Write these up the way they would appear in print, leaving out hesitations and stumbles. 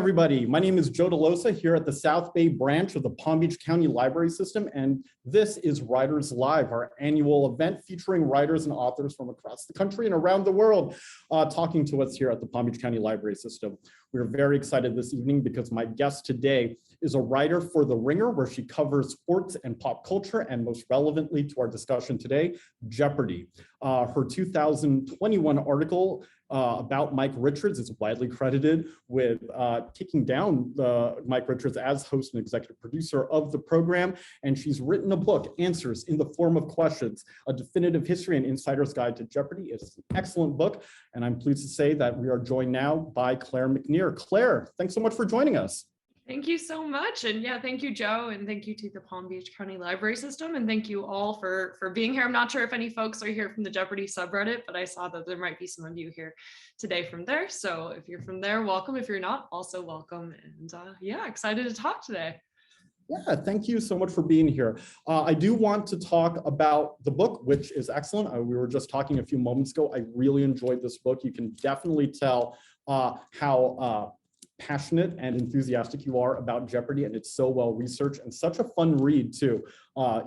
everybody. My name is Joe DeLosa here at the South Bay branch of the Palm Beach County Library System, and this is Writers Live, our annual event featuring writers and authors from across the country and around the world talking to us here at the Palm Beach County Library System. We're very excited this evening because my guest today is a writer for The Ringer, where she covers sports and pop culture, and most relevantly to our discussion today, Jeopardy. Her 2021 article about Mike Richards is widely credited with taking down Mike Richards as host and executive producer of the program. And she's written a book, Answers in the Form of Questions, A Definitive History and Insider's Guide to Jeopardy. It's an excellent book. And I'm pleased to say that we are joined now by Claire McNear. Claire, thanks so much for joining us. Thank you so much. And yeah, thank you, Joe. And thank you to the Palm Beach County Library System. And thank you all for being here. I'm not sure if any folks are here from the Jeopardy subreddit, but I saw that there might be some of you here today from there. So if you're from there, welcome. If you're not, also welcome. And yeah, excited to talk today. Yeah, thank you so much for being here. I do want to talk about the book, which is excellent. We were just talking a few moments ago. I really enjoyed this book. You can definitely tell how passionate and enthusiastic you are about Jeopardy, and it's so well researched and such a fun read too.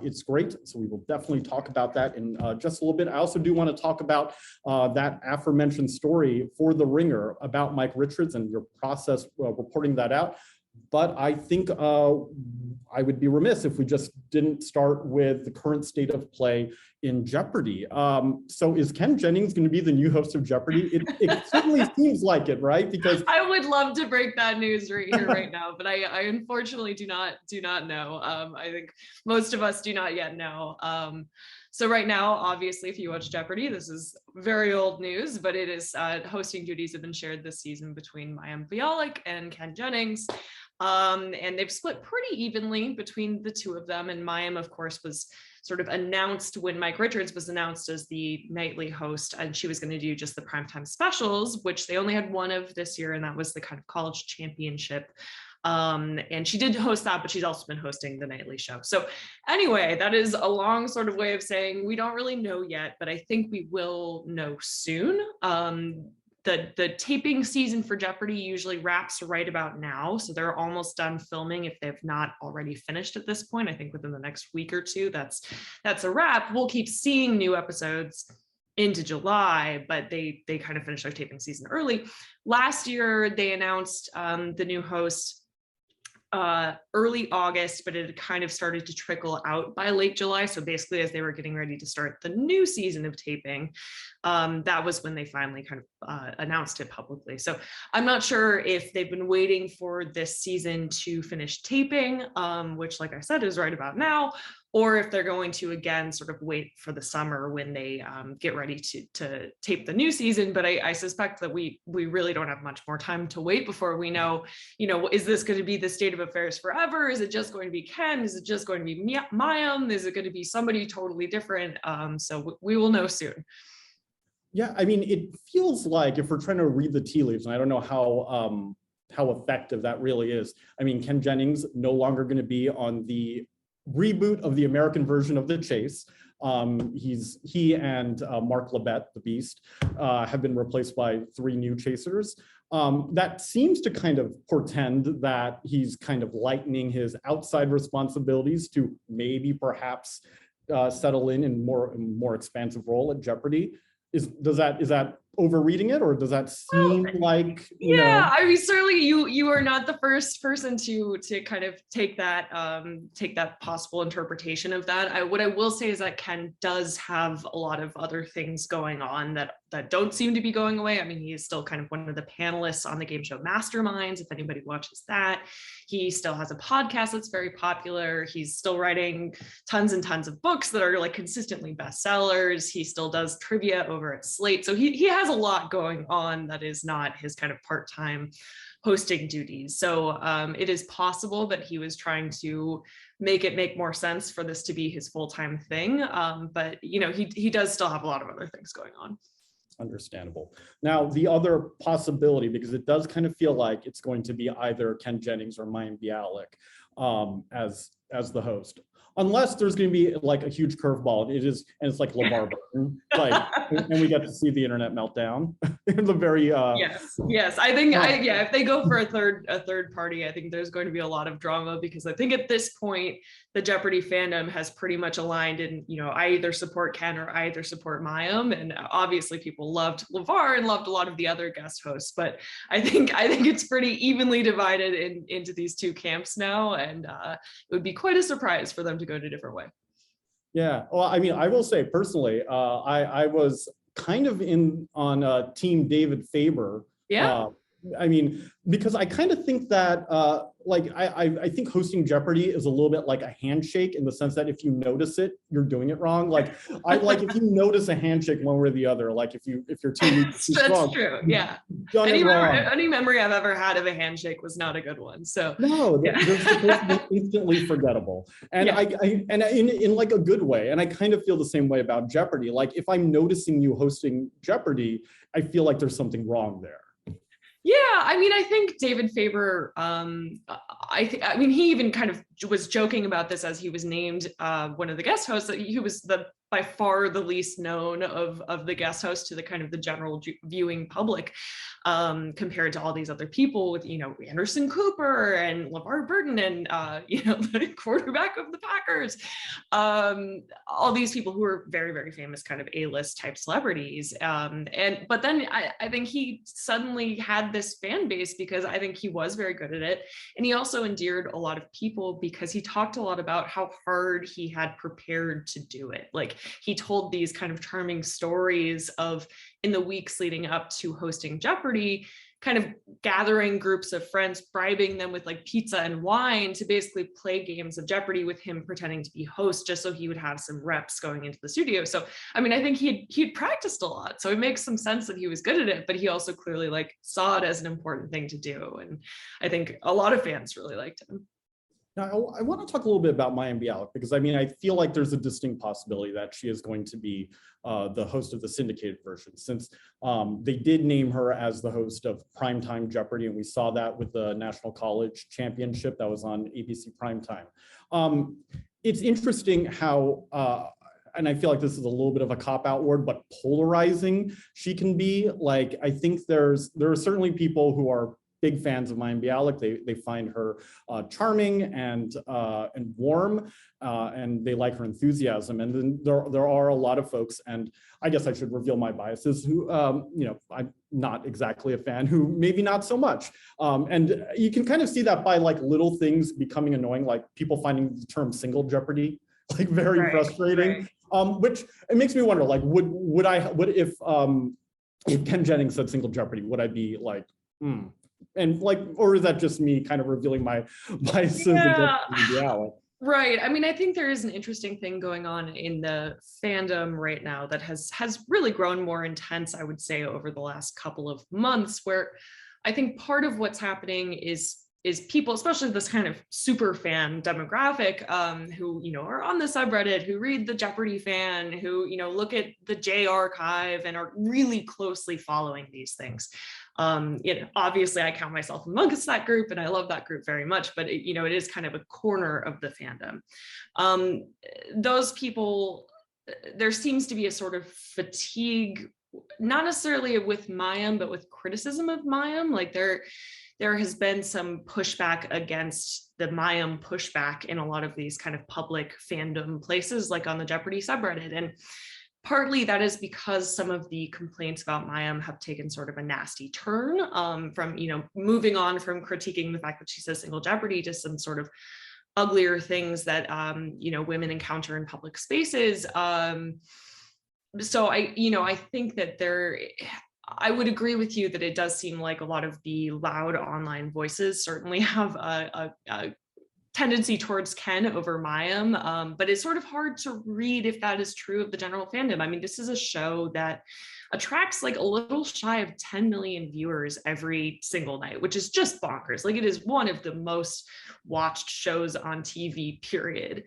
It's great, so we will definitely talk about that in just a little bit. I also do want to talk about that aforementioned story for The Ringer about Mike Richards and your process reporting that out. But I think I would be remiss if we just didn't start with the current state of play in Jeopardy. So is Ken Jennings going to be the new host of Jeopardy? It certainly seems like it, right? Because I would love to break that news right here, right now, but I unfortunately do not know. I think most of us do not yet know. So right now, obviously, if you watch Jeopardy, this is very old news, but it is hosting duties have been shared this season between Mayim Bialik and Ken Jennings. And they've split pretty evenly between the two of them. And Mayim, of course, was sort of announced when Mike Richards was announced as the nightly host, and she was going to do just the primetime specials, which they only had one of this year, and that was the kind of college championship. And she did host that, but she's also been hosting the nightly show. So anyway, that is a long sort of way of saying we don't really know yet, but I think we will know soon. The taping season for Jeopardy usually wraps right about now. So they're almost done filming if they've not already finished at this point. I think within the next week or two, that's a wrap. We'll keep seeing new episodes into July, but they kind of finished their taping season early. Last year, they announced the new host early August, but it had kind of started to trickle out by late July. So basically, as they were getting ready to start the new season of taping, that was when they finally kind of announced it publicly. So I'm not sure if they've been waiting for this season to finish taping, which, like I said, is right about now, or if they're going to again sort of wait for the summer when they get ready to tape the new season. But I suspect that we really don't have much more time to wait before we know, is this going to be the state of affairs forever? Is it just going to be Ken? Is it just going to be Mayim? Is it going to be somebody totally different? So we will know soon. Yeah, I mean, it feels like if we're trying to read the tea leaves, and I don't know how effective that really is. I mean, Ken Jennings no longer going to be on the reboot of the American version of The Chase. He and Mark Labette, the Beast, have been replaced by 3 new chasers. That seems to kind of portend that he's kind of lightening his outside responsibilities to maybe perhaps settle in more expansive role at Jeopardy. Is that overreading it, or does that seem like I mean, certainly you are not the first person to kind of take that possible interpretation of that. What I will say is that Ken does have a lot of other things going on that don't seem to be going away. I mean, he is still kind of one of the panelists on the game show Masterminds, if anybody watches that. He still has a podcast that's very popular. He's still writing tons and tons of books that are like consistently bestsellers. He still does trivia over at Slate. So he has a lot going on that is not his kind of part-time hosting duties. So it is possible that he was trying to make it make more sense for this to be his full-time thing. But he does still have a lot of other things going on. Understandable. Now, the other possibility, because it does kind of feel like it's going to be either Ken Jennings or Mayim Bialik as the host, unless there's going to be like a huge curveball. And it's like LeVar Burton, like, and we get to see the internet meltdown. the very yes. I think yeah, if they go for a third party, I think there's going to be a lot of drama, because I think at this point the Jeopardy fandom has pretty much aligned in, I either support Ken or I either support Mayim, and obviously people loved LeVar and loved a lot of the other guest hosts, but I think it's pretty evenly divided into these two camps now, and it would be quite a surprise for them to go in a different way. Yeah, well, I mean, I will say personally, I was kind of on team David Faber. Yeah. I mean, because I kind of think that I think hosting Jeopardy is a little bit like a handshake, in the sense that if you notice it, you're doing it wrong. Like if you notice a handshake one way or the other, like if you're too weak, too strong, that's true. Yeah. Any memory I've ever had of a handshake was not a good one. So no, yeah. they're supposed to be instantly forgettable, and and in like a good way. And I kind of feel the same way about Jeopardy. Like if I'm noticing you hosting Jeopardy, I feel like there's something wrong there. Yeah, I mean, I think David Faber, I mean, he even kind of was joking about this as he was named one of the guest hosts, that he was by far the least known of the guest hosts to the kind of the general viewing public, compared to all these other people with, Anderson Cooper and LeVar Burton and, the quarterback of the Packers, all these people who are very, very famous kind of A-list type celebrities. But then I think he suddenly had this fan base because I think he was very good at it. And he also endeared a lot of people because he talked a lot about how hard he had prepared to do it. Like he told these kind of charming stories of, in the weeks leading up to hosting Jeopardy, kind of gathering groups of friends, bribing them with like pizza and wine to basically play games of Jeopardy with him pretending to be host, just so he would have some reps going into the studio. So, I mean, I think he'd practiced a lot. So it makes some sense that he was good at it, but he also clearly like saw it as an important thing to do. And I think a lot of fans really liked him. Now, I want to talk a little bit about Mayim Bialik, because I mean, I feel like there's a distinct possibility that she is going to be the host of the syndicated version, since they did name her as the host of Primetime Jeopardy, and we saw that with the National College Championship that was on ABC Primetime. It's interesting how, and I feel like this is a little bit of a cop-out word, but polarizing she can be. Like, I think there are certainly people who are big fans of Mayim Bialik. They find her charming and warm, and they like her enthusiasm. And then there are a lot of folks, and I guess I should reveal my biases, who I'm not exactly a fan, who maybe not so much. And you can kind of see that by like little things becoming annoying, like people finding the term single Jeopardy like very frustrating. Right. Which it makes me wonder, like, would if Ken Jennings said single Jeopardy, would I be like, and like, or is that just me kind of revealing my biases? Yeah. Right. I mean, I think there is an interesting thing going on in the fandom right now that has really grown more intense, I would say, over the last couple of months, where I think part of what's happening is people, especially this kind of super fan demographic, who, are on the subreddit, who read the Jeopardy fan, who, look at the J archive and are really closely following these things. Obviously I count myself amongst that group and I love that group very much, but it is kind of a corner of the fandom. Those people, there seems to be a sort of fatigue, not necessarily with Mayim, but with criticism of Mayim. Like there has been some pushback against the Mayim pushback in a lot of these kind of public fandom places, like on the Jeopardy subreddit. And partly that is because some of the complaints about Mayim have taken sort of a nasty turn, from, moving on from critiquing the fact that she says single Jeopardy to some sort of uglier things that, women encounter in public spaces. So I think that I would agree with you that it does seem like a lot of the loud online voices certainly have a tendency towards Ken over Mayim, but it's sort of hard to read if that is true of the general fandom. I mean, this is a show that attracts like a little shy of 10 million viewers every single night, which is just bonkers. Like, it is one of the most watched shows on TV, period,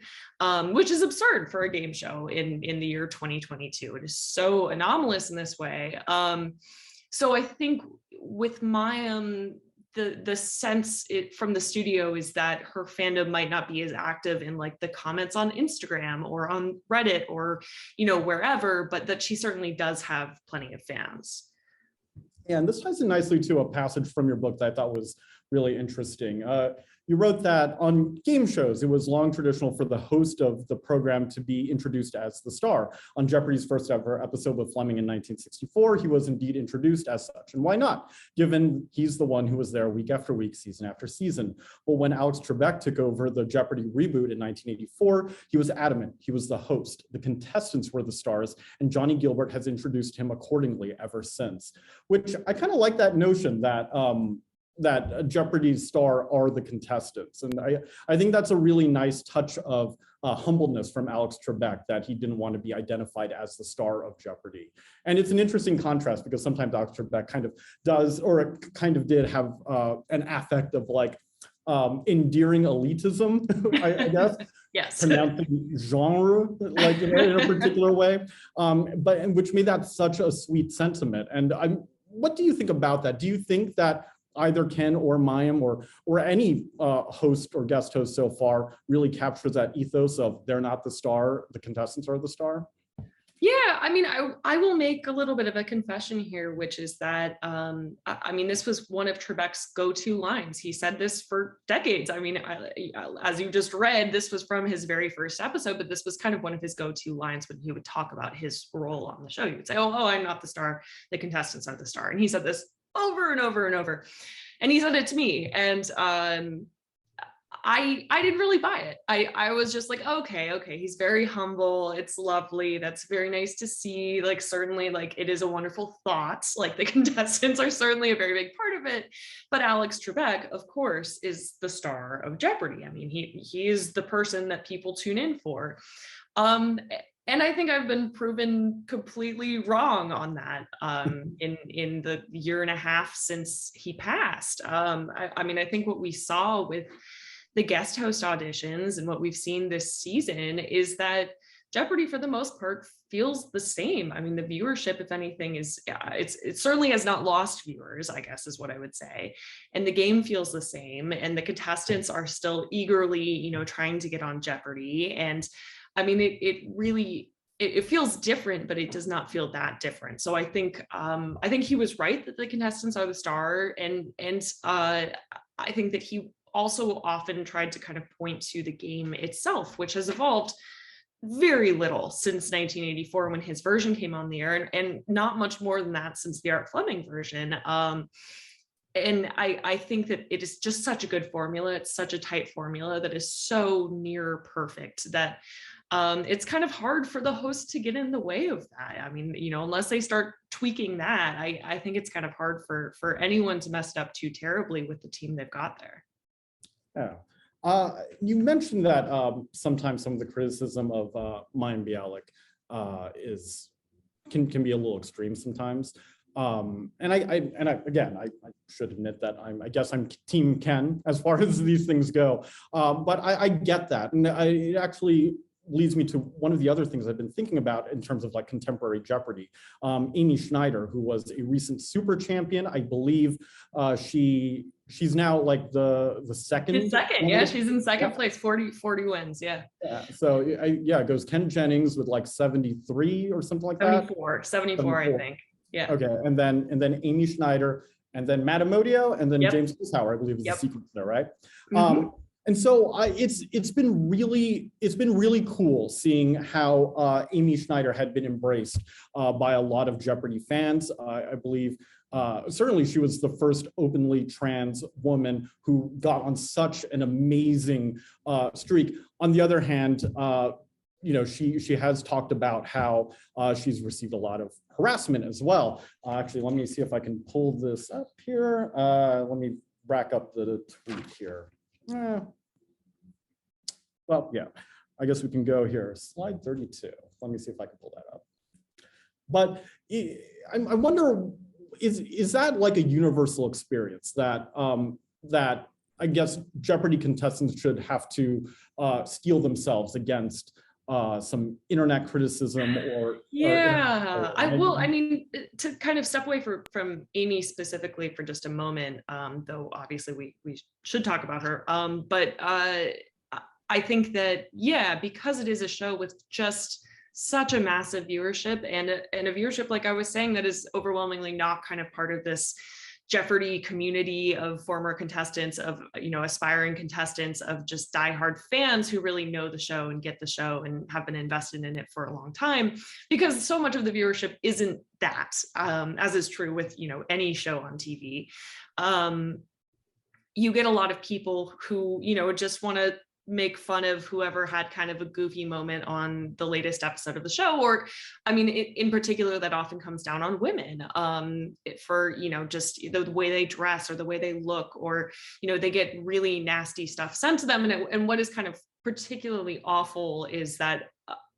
which is absurd for a game show in the year 2022. It is so anomalous in this way. So I think with Mayim, the sense from the studio is that her fandom might not be as active in like the comments on Instagram or on Reddit or, wherever, but that she certainly does have plenty of fans. Yeah, and this ties in nicely to a passage from your book that I thought was really interesting. You wrote that on game shows, it was long traditional for the host of the program to be introduced as the star. On Jeopardy's first ever episode with Fleming in 1964, he was indeed introduced as such. And why not, given he's the one who was there week after week, season after season. Well, when Alex Trebek took over the Jeopardy reboot in 1984, he was adamant he was the host. The contestants were the stars, and Johnny Gilbert has introduced him accordingly ever since. Which I kind of like that notion that that Jeopardy's star are the contestants. And I think that's a really nice touch of humbleness from Alex Trebek, that he didn't want to be identified as the star of Jeopardy. And it's an interesting contrast because sometimes Alex Trebek kind of does, or kind of did have an affect of like endearing elitism, I guess. Yes. Pronouncing genre like in a particular way, but which made that such a sweet sentiment. And what do you think about that? Do you think that either Ken or Mayim or any host or guest host so far really captures that ethos of they're not the star, the contestants are the star? Yeah, I mean, I will make a little bit of a confession here, which is that, I mean, this was one of Trebek's go-to lines. He said this for decades. I mean, as you just read, this was from his very first episode, but this was kind of one of his go-to lines when he would talk about his role on the show. He would say, oh, I'm not the star, the contestants are the star. And he said this over and over and over. And he said it to me. And I didn't really buy it. I was just like, okay, he's very humble. It's lovely. That's very nice to see. Like, certainly, like, it is a wonderful thought. Like, the contestants are certainly a very big part of it. But Alex Trebek, of course, is the star of Jeopardy. I mean, he is the person that people tune in for. And I think I've been proven completely wrong on that in the year and a half since he passed. I mean, I think what we saw with the guest host auditions and what we've seen this season is that Jeopardy, for the most part, feels the same. I mean, the viewership, if anything, it certainly has not lost viewers, I guess is what I would say. And the game feels the same, and the contestants are still eagerly, trying to get on Jeopardy. And I mean, it feels different, but it does not feel that different. So I think he was right that the contestants are the star, and I think that he also often tried to kind of point to the game itself, which has evolved very little since 1984 when his version came on the air, and not much more than that since the Art Fleming version. And I think that it is just such a good formula. It's such a tight formula that is so near perfect that it's kind of hard for the host to get in the way of that. I mean, unless they start tweaking that, I think it's kind of hard for anyone to mess it up too terribly with the team they've got there. Yeah. You mentioned that sometimes some of the criticism of Mayim Bialik can be a little extreme sometimes. And I should admit that I guess I'm Team Ken as far as these things go. But I get that, and it actually leads me to one of the other things I've been thinking about in terms of like contemporary Jeopardy. Amy Schneider, who was a recent super champion, I believe she's now like the second. She's second, yeah, she's in second place, 40 wins, yeah. So it goes Ken Jennings with like 73 or something like that. 74, I think. Yeah. Okay, and then Amy Schneider, and then Matt Amodio, and then James Holzhauer, I believe is the sequence there, right? Mm-hmm. And so it's been really cool seeing how Amy Schneider had been embraced by a lot of Jeopardy fans. I believe certainly she was the first openly trans woman who got on such an amazing streak. On the other hand, she has talked about how she's received a lot of harassment as well. Actually, let me see if I can pull this up here. Let me back up the tweet here. Well, yeah, I guess we can go here. Slide 32. Let me see if I can pull that up. But I wonder, is that like a universal experience that that I guess Jeopardy contestants should have to steel themselves against some internet criticism or I mean, to kind of step away from Amy specifically for just a moment, though obviously we should talk about her, but I think that because it is a show with just such a massive viewership, and a viewership, like I was saying, that is overwhelmingly not kind of part of this Jeopardy community of former contestants, of, you know, aspiring contestants, of just diehard fans who really know the show and get the show and have been invested in it for a long time, because so much of the viewership isn't that, as is true with, you know, any show on TV. You get a lot of people who, you know, just want to make fun of whoever had kind of a goofy moment on the latest episode of the show, or I mean, in particular, that often comes down on women, for, you know, just the way they dress or the way they look, or, you know, they get really nasty stuff sent to them. And what is kind of particularly awful is that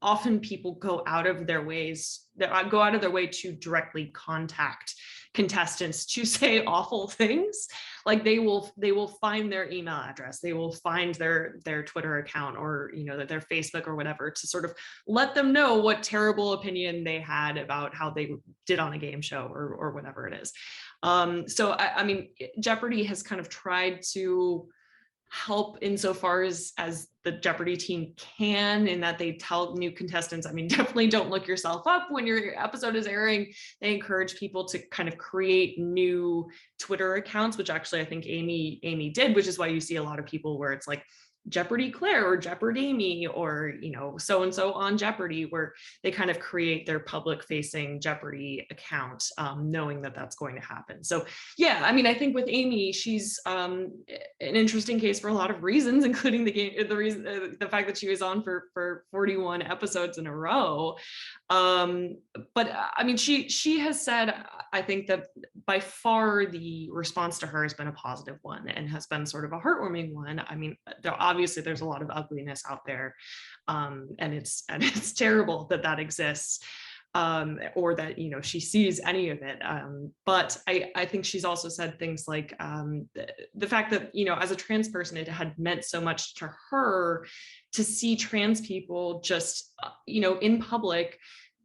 often people go out of their way to directly contact contestants to say awful things. Like they will find their email address, they will find their Twitter account, or, you know, their Facebook or whatever, to sort of let them know what terrible opinion they had about how they did on a game show, or whatever it is. So I mean, Jeopardy has kind of tried to help insofar as the Jeopardy team can, in that they tell new contestants, I mean, definitely don't look yourself up when your episode is airing. They encourage people to kind of create new Twitter accounts, which actually I think Amy did, which is why you see a lot of people where it's like Jeopardy Claire or Jeopardy Amy, or, you know, so and so on Jeopardy, where they kind of create their public facing Jeopardy account, knowing that that's going to happen. So yeah, I mean, I think with Amy, she's an interesting case for a lot of reasons, including the fact that she was on for 41 episodes in a row. But I mean, she has said, I think that by far the response to her has been a positive one, and has been sort of a heartwarming one. I mean, obviously there's a lot of ugliness out there, and it's terrible that exists, or that, you know, she sees any of it. But I think she's also said things like the fact that, you know, as a trans person, it had meant so much to her to see trans people just, you know, in public,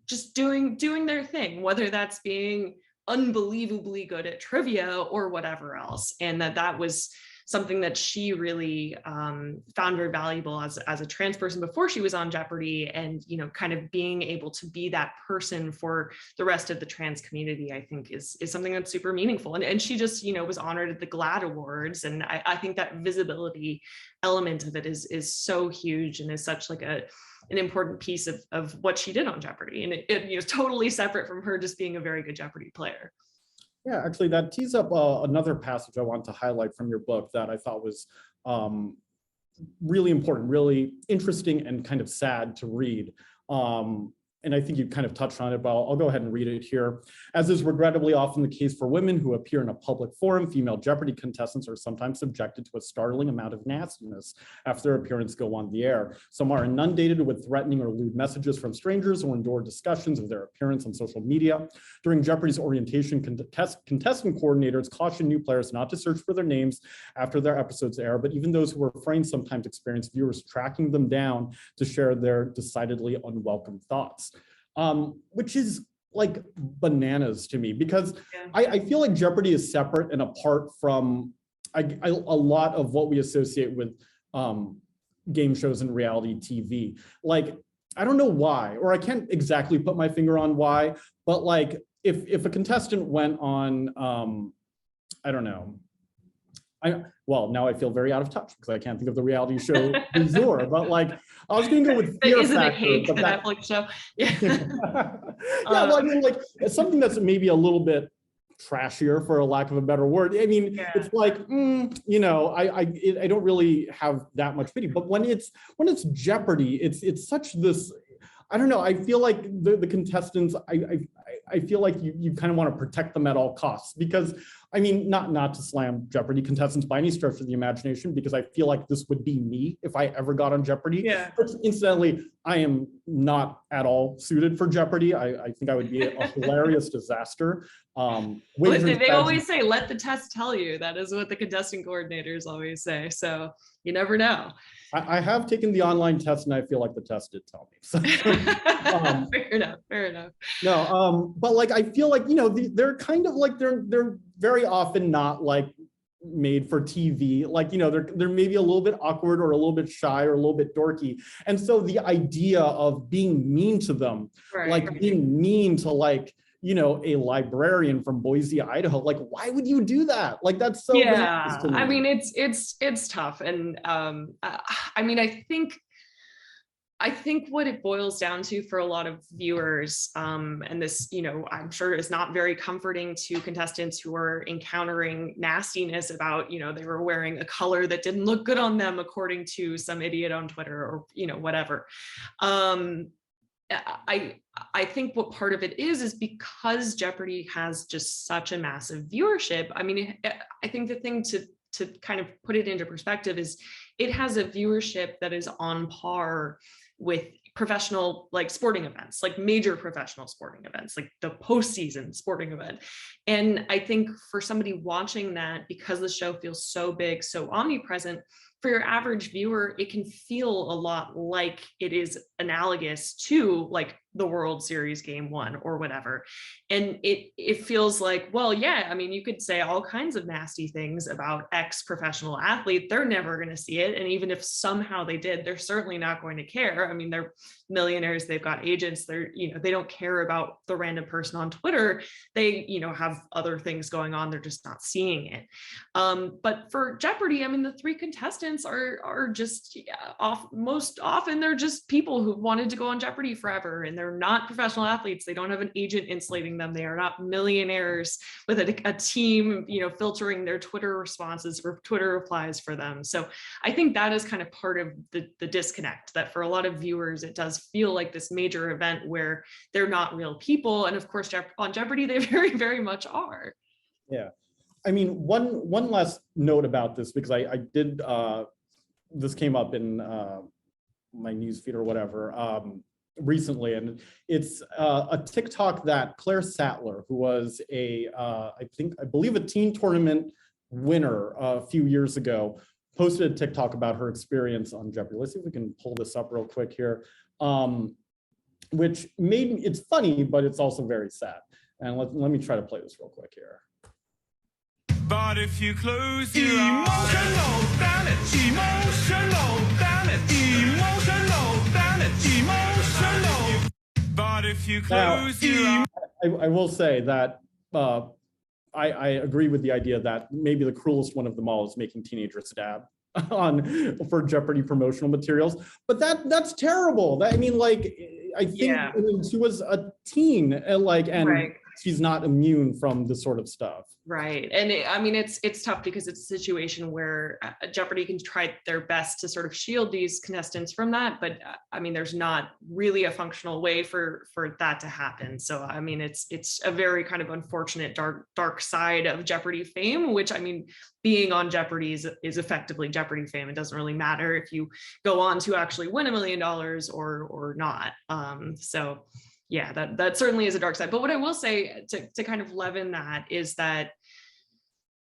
just doing their thing, whether that's being unbelievably good at trivia or whatever else. And that was something that she really found very valuable as a trans person before she was on Jeopardy, and, you know, kind of being able to be that person for the rest of the trans community, I think is something that's super meaningful. And she just, you know, was honored at the GLAAD Awards, and I think that visibility element of it is so huge, and is such like an important piece of what she did on Jeopardy, and it you know, totally separate from her just being a very good Jeopardy player. Yeah, actually, that tees up another passage I want to highlight from your book that I thought was really important, really interesting, and kind of sad to read. And I think you kind of touched on it, but I'll go ahead and read it here. As is regrettably often the case for women who appear in a public forum, female Jeopardy contestants are sometimes subjected to a startling amount of nastiness after their appearance go on the air. Some are inundated with threatening or lewd messages from strangers, or endure discussions of their appearance on social media. During Jeopardy's orientation, contestant coordinators caution new players not to search for their names after their episodes air, but even those who are afraid sometimes experience viewers tracking them down to share their decidedly unwelcome thoughts. Which is like bananas to me, because I feel like Jeopardy is separate and apart from a lot of what we associate with game shows and reality TV. Like, I don't know why, or I can't exactly put my finger on why, but like if a contestant went on, I don't know, well, now I feel very out of touch because I can't think of the reality show du jour, but like I was going to go with Fear Isn't Factor. it Cake, the Netflix show? Yeah. Well, I mean, like it's something that's maybe a little bit trashier, for a lack of a better word. I mean, it's like, you know, I don't really have that much pity. But when it's Jeopardy, it's such this. I don't know. I feel like the contestants. I feel like you kind of want to protect them at all costs, because I mean, not to slam Jeopardy contestants by any stretch of the imagination, because I feel like this would be me if I ever got on Jeopardy. Yeah. But incidentally, I am not at all suited for Jeopardy. I think I would be a hilarious disaster. They always say, let the test tell you. That is what the contestant coordinators always say. So you never know. I have taken the online test, and I feel like the test did tell me. So, fair enough. No, but like I feel like, you know, they're kind of like they're very often not like made for TV. Like, they're maybe a little bit awkward or a little bit shy or a little bit dorky. And so the idea of being mean to them, like being mean to like, a librarian from Boise, Idaho, like, why would you do that? Like, that's so yeah. to me. I mean, it's tough. And I mean, I think what it boils down to for a lot of viewers, and this, I'm sure is not very comforting to contestants who are encountering nastiness about, they were wearing a color that didn't look good on them, according to some idiot on Twitter or, whatever. I think what part of it is because Jeopardy has just such a massive viewership. I mean, I think the thing to kind of put it into perspective is it has a viewership that is on par with professional like sporting events, like major professional sporting events, like the postseason sporting event. And I think for somebody watching that, because the show feels so big, so omnipresent, for your average viewer, it can feel a lot like it is analogous to like the World Series game 1 or whatever. And it feels like, well, yeah, I mean, you could say all kinds of nasty things about ex-professional athlete. They're never going to see it. And even if somehow they did, they're certainly not going to care. I mean, they're millionaires, they've got agents, they don't care about the random person on Twitter. They, have other things going on. They're just not seeing it. But for Jeopardy, I mean, the 3 contestants are just most often they're just people who wanted to go on Jeopardy forever, and they're not professional athletes. They don't have an agent insulating them. They are not millionaires with a team, filtering their Twitter responses or Twitter replies for them. So I think that is kind of part of the disconnect, that for a lot of viewers, it does feel like this major event where they're not real people. And of course, on Jeopardy, they very, very much are. Yeah. I mean, one last note about this, because I did, this came up in my newsfeed or whatever recently, and it's a TikTok that Claire Sattler, who was I believe a teen tournament winner a few years ago, posted a TikTok about her experience on Jeopardy. Let's see if we can pull this up real quick here, which it's funny, but it's also very sad. And let me try to play this real quick here. But if you close your emotional damage, emotional damage, emotional damage, emotional. But if you close your I will say that I agree with the idea that maybe the cruelest one of them all is making teenagers stab for Jeopardy promotional materials, but that's terrible. I mean, like, I think she was a teen, and right. She's not immune from this sort of stuff. Right. And I mean, it's tough because it's a situation where Jeopardy can try their best to sort of shield these contestants from that. But I mean, there's not really a functional way for that to happen. So, I mean, it's a very kind of unfortunate, dark side of Jeopardy fame, which, I mean, being on Jeopardy is effectively Jeopardy fame. It doesn't really matter if you go on to actually win $1 million or not. So yeah, that certainly is a dark side. But what I will say to kind of leaven that is that,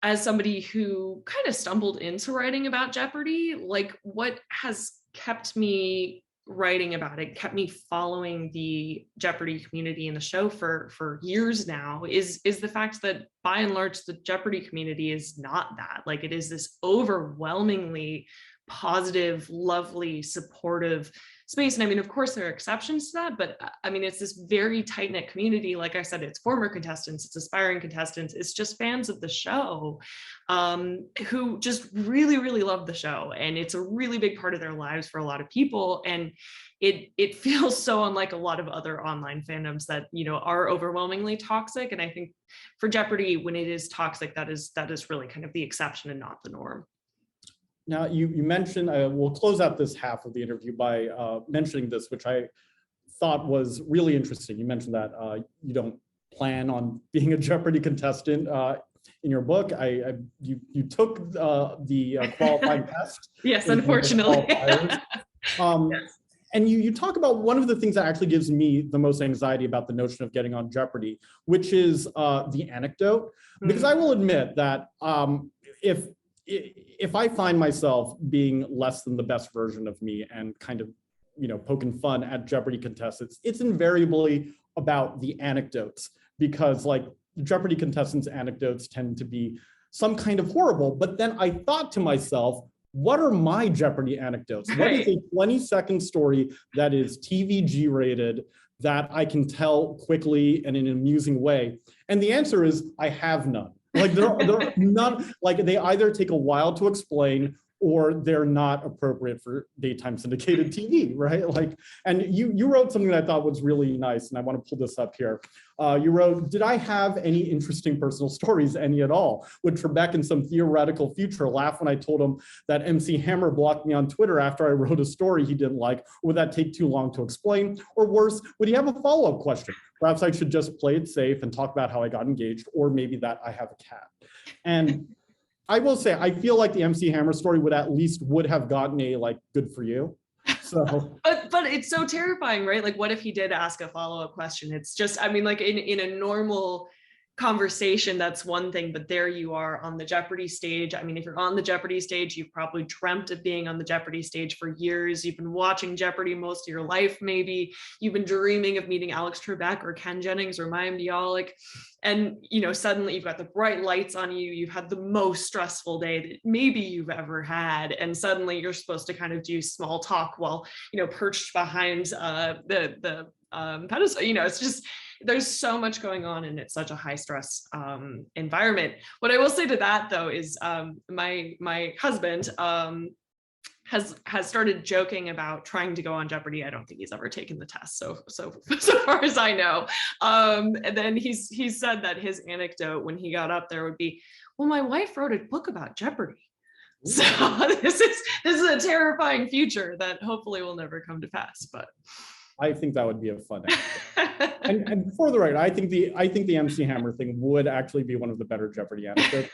as somebody who kind of stumbled into writing about Jeopardy, like, what has kept me writing about it, kept me following the Jeopardy community and the show for years now, is the fact that by and large the Jeopardy community is not that. Like, it is this overwhelmingly positive, lovely, supportive space. And I mean, of course, there are exceptions to that, but I mean, it's this very tight-knit community. Like I said, it's former contestants, it's aspiring contestants, it's just fans of the show who just really, really love the show. And it's a really big part of their lives for a lot of people. And it feels so unlike a lot of other online fandoms that, are overwhelmingly toxic. And I think for Jeopardy, when it is toxic, that is really kind of the exception and not the norm. Now, you mentioned, we'll close out this half of the interview by mentioning this, which I thought was really interesting. You mentioned that you don't plan on being a Jeopardy contestant in your book. You took the qualifying test. Yes, unfortunately. Yes. And you talk about one of the things that actually gives me the most anxiety about the notion of getting on Jeopardy, which is the anecdote. Because I will admit that if I find myself being less than the best version of me and kind of, poking fun at Jeopardy contestants, it's invariably about the anecdotes, because like Jeopardy contestants' anecdotes tend to be some kind of horrible. But then I thought to myself, what are my Jeopardy anecdotes? What is a 20-second story that is TVG rated that I can tell quickly and in an amusing way? And the answer is, I have none. Like there are none, like they either take a while to explain or they're not appropriate for daytime syndicated TV, right? Like, and you wrote something that I thought was really nice, and I want to pull this up here. You wrote, did I have any interesting personal stories, any at all? Would Trebek in some theoretical future laugh when I told him that MC Hammer blocked me on Twitter after I wrote a story he didn't like? Or would that take too long to explain? Or worse, would he have a follow-up question? Perhaps I should just play it safe and talk about how I got engaged, or maybe that I have a cat. And I will say, I feel like the MC Hammer story would have gotten a like, good for you. So, but it's so terrifying, right? Like, what if he did ask a follow-up question? It's just, I mean, like in a normal conversation, that's one thing, but there you are on the Jeopardy stage. I mean, if you're on the Jeopardy stage, you've probably dreamt of being on the Jeopardy stage for years. You've been watching Jeopardy most of your life, maybe. You've been dreaming of meeting Alex Trebek or Ken Jennings or Mayim Bialik. And, you know, suddenly you've got the bright lights on you. You've had the most stressful day that maybe you've ever had. And suddenly you're supposed to kind of do small talk while, you know, perched behind the pedestal. You know, it's just, there's so much going on and it's such a high stress environment. What I will say to that though is my husband has started joking about trying to go on Jeopardy. I don't think he's ever taken the test, so far as I know. And then he said that his anecdote when he got up there would be, well, my wife wrote a book about Jeopardy. So this is a terrifying future that hopefully will never come to pass, but I think that would be a fun and for the record, I think the MC Hammer thing would actually be one of the better Jeopardy anecdotes.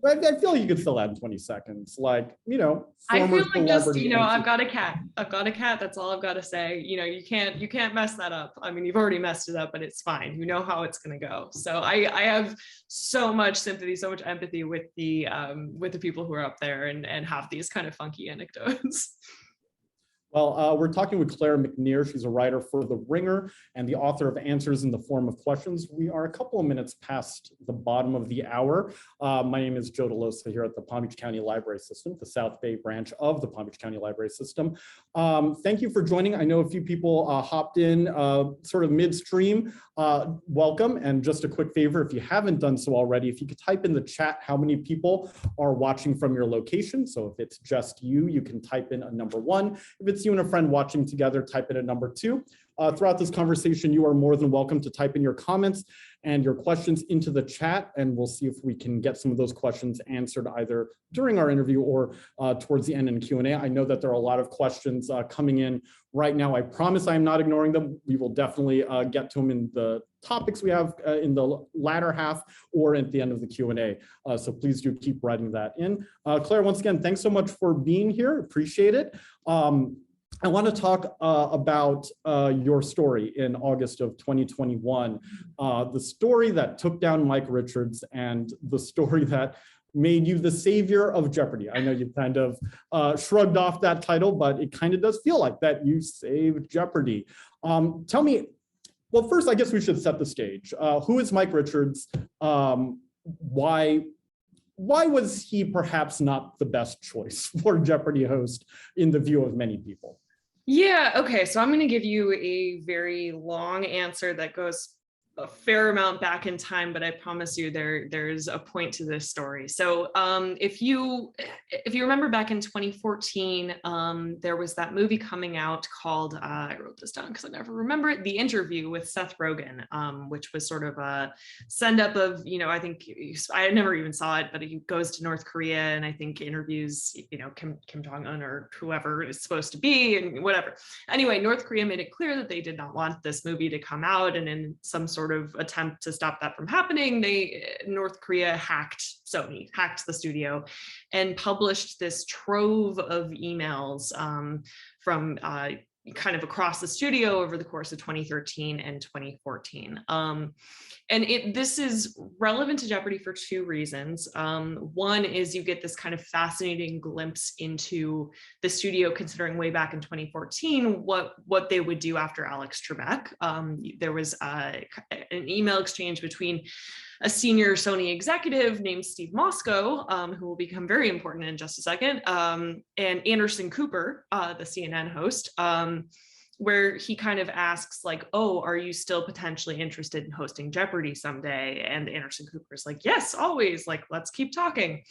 But I feel like you could still add in 20 seconds. Like, you know, I feel like just, you know, I've got a cat. That's all I've got to say. You know, you can't mess that up. I mean, you've already messed it up, but it's fine. You know how it's going to go. So I have so much sympathy, so much empathy with the people who are up there and have these kind of funky anecdotes. Well, we're talking with Claire McNear. She's a writer for The Ringer and the author of Answers in the Form of Questions. We are a couple of minutes past the bottom of the hour. My name is Joe DeLosa here at the Palm Beach County Library System, the South Bay branch of the Palm Beach County Library System. Thank you for joining. I know a few people hopped in sort of midstream. Welcome, and just a quick favor, if you haven't done so already, if you could type in the chat how many people are watching from your location. So if it's just you, you can type in a number 1. If it's you and a friend watching together, type in a number 2. Throughout this conversation, you are more than welcome to type in your comments and your questions into the chat, and we'll see if we can get some of those questions answered either during our interview or towards the end in Q&A. I know that there are a lot of questions coming in right now. I promise I am not ignoring them. We will definitely get to them in the topics we have in the latter half or at the end of the Q&A. So please do keep writing that in. Claire, once again, thanks so much for being here. Appreciate it. I want to talk about your story in August of 2021, the story that took down Mike Richards and the story that made you the savior of Jeopardy. I know you kind of shrugged off that title, but it kind of does feel like that you saved Jeopardy. Tell me, well, first, I guess we should set the stage. Who is Mike Richards? Why was he perhaps not the best choice for Jeopardy host in the view of many people? Yeah, okay, so I'm going to give you a very long answer that goes a fair amount back in time, but I promise you there's a point to this story. So if you remember back in 2014, there was that movie coming out called, I wrote this down because I never remember it, The Interview with Seth Rogen, which was sort of a send up of, you know, I think I never even saw it, but he goes to North Korea and I think interviews, you know, Kim Jong-un or whoever it's supposed to be and whatever. Anyway, North Korea made it clear that they did not want this movie to come out, and in some sort of attempt to stop that from happening, North Korea hacked the studio and published this trove of emails from kind of across the studio over the course of 2013 and 2014. And this is relevant to Jeopardy for 2 reasons. One is you get this kind of fascinating glimpse into the studio, considering way back in 2014 what they would do after Alex Trebek. There was an email exchange between a senior Sony executive named Steve Moscow, who will become very important in just a second, and Anderson Cooper, the CNN host, where he kind of asks like, oh, are you still potentially interested in hosting Jeopardy someday? And Anderson Cooper's like, yes, always, like, let's keep talking.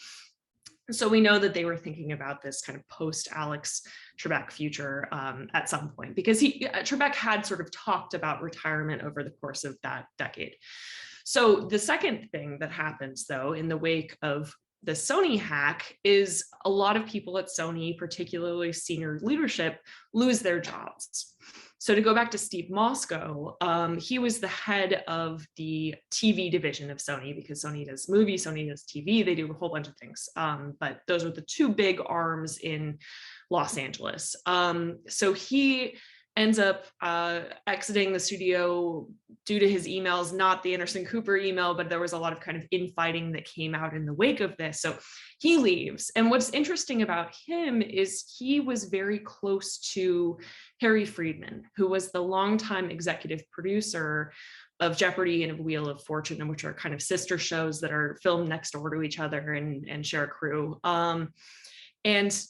So we know that they were thinking about this kind of post Alex Trebek future at some point, because Trebek had sort of talked about retirement over the course of that decade. So the second thing that happens, though, in the wake of the Sony hack is a lot of people at Sony, particularly senior leadership, lose their jobs. So to go back to Steve Moscow, he was the head of the TV division of Sony, because Sony does movies, Sony does TV, they do a whole bunch of things. But those are the two big arms in Los Angeles. So he ends up exiting the studio due to his emails, not the Anderson Cooper email, but there was a lot of kind of infighting that came out in the wake of this. So he leaves. And what's interesting about him is he was very close to Harry Friedman, who was the longtime executive producer of Jeopardy and of Wheel of Fortune, which are kind of sister shows that are filmed next door to each other and share a crew. And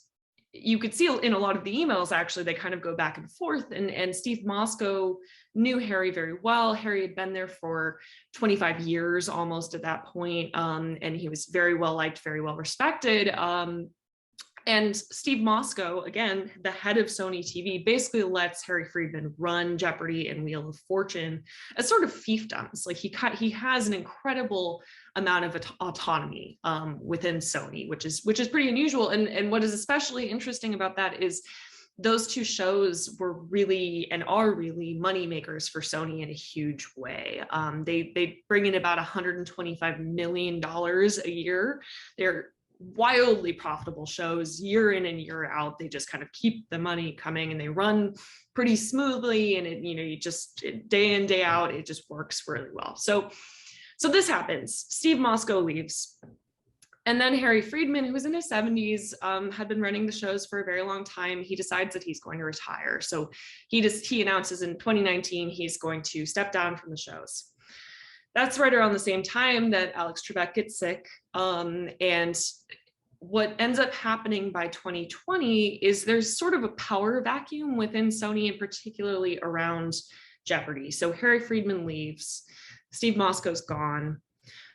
you could see in a lot of the emails, actually, they kind of go back and forth, and Steve Moscow knew Harry very well. Harry had been there for 25 years almost at that point, and he was very well liked, very well respected. And Steve Moscow, again, the head of Sony TV, basically lets Harry Friedman run Jeopardy and Wheel of Fortune as sort of fiefdoms. Like he has an incredible amount of autonomy within Sony, which is pretty unusual. And what is especially interesting about that is those two shows were really and are really money makers for Sony in a huge way. They bring in about $125 million a year. They're wildly profitable shows year in and year out. They just kind of keep the money coming, and they run pretty smoothly, and you just day in, day out, it just works really well. So this happens. Steve Moscow leaves. And then Harry Friedman, who was in his 70s, had been running the shows for a very long time. He decides that he's going to retire. So he announces in 2019 he's going to step down from the shows. That's right around the same time that Alex Trebek gets sick. And what ends up happening by 2020 is there's sort of a power vacuum within Sony, and particularly around Jeopardy. So Harry Friedman leaves, Steve Moscow's gone.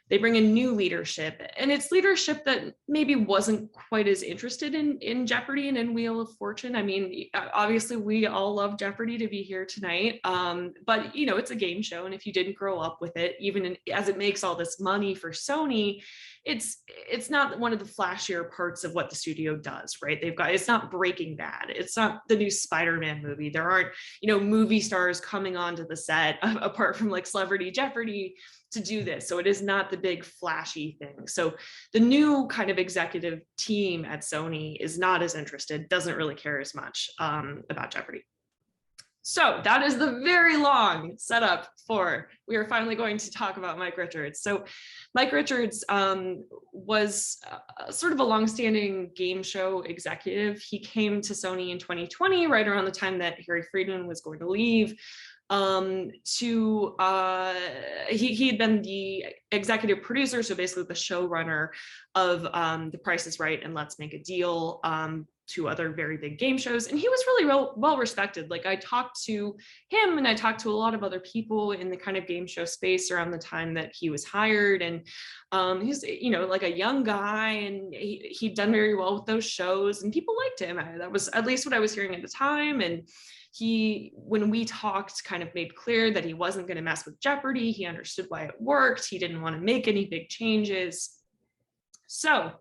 They bring in new leadership, and it's leadership that maybe wasn't quite as interested in Jeopardy and in Wheel of Fortune. I mean, obviously we all love Jeopardy to be here tonight, but it's a game show, and if you didn't grow up with it, even as it makes all this money for Sony, it's not one of the flashier parts of what the studio does, right? It's not Breaking Bad, it's not the new Spider-Man movie. There aren't movie stars coming onto the set apart from like Celebrity Jeopardy to do this. So it is not the big flashy thing. So the new kind of executive team at Sony is not as interested, doesn't really care as much about Jeopardy. So that is the very long setup for, we are finally going to talk about Mike Richards. So Mike Richards was sort of a longstanding game show executive. He came to Sony in 2020, right around the time that Harry Friedman was going to leave. He had been the executive producer, so basically the showrunner of The Price is Right and Let's Make a Deal, two other very big game shows, and he was really well respected. Like, I talked to him, and I talked to a lot of other people in the kind of game show space around the time that he was hired, and he's like a young guy, and he'd done very well with those shows, and people liked him. That was at least what I was hearing at the time. And he, when we talked, kind of made clear that he wasn't going to mess with Jeopardy. He understood why it worked. He didn't want to make any big changes. So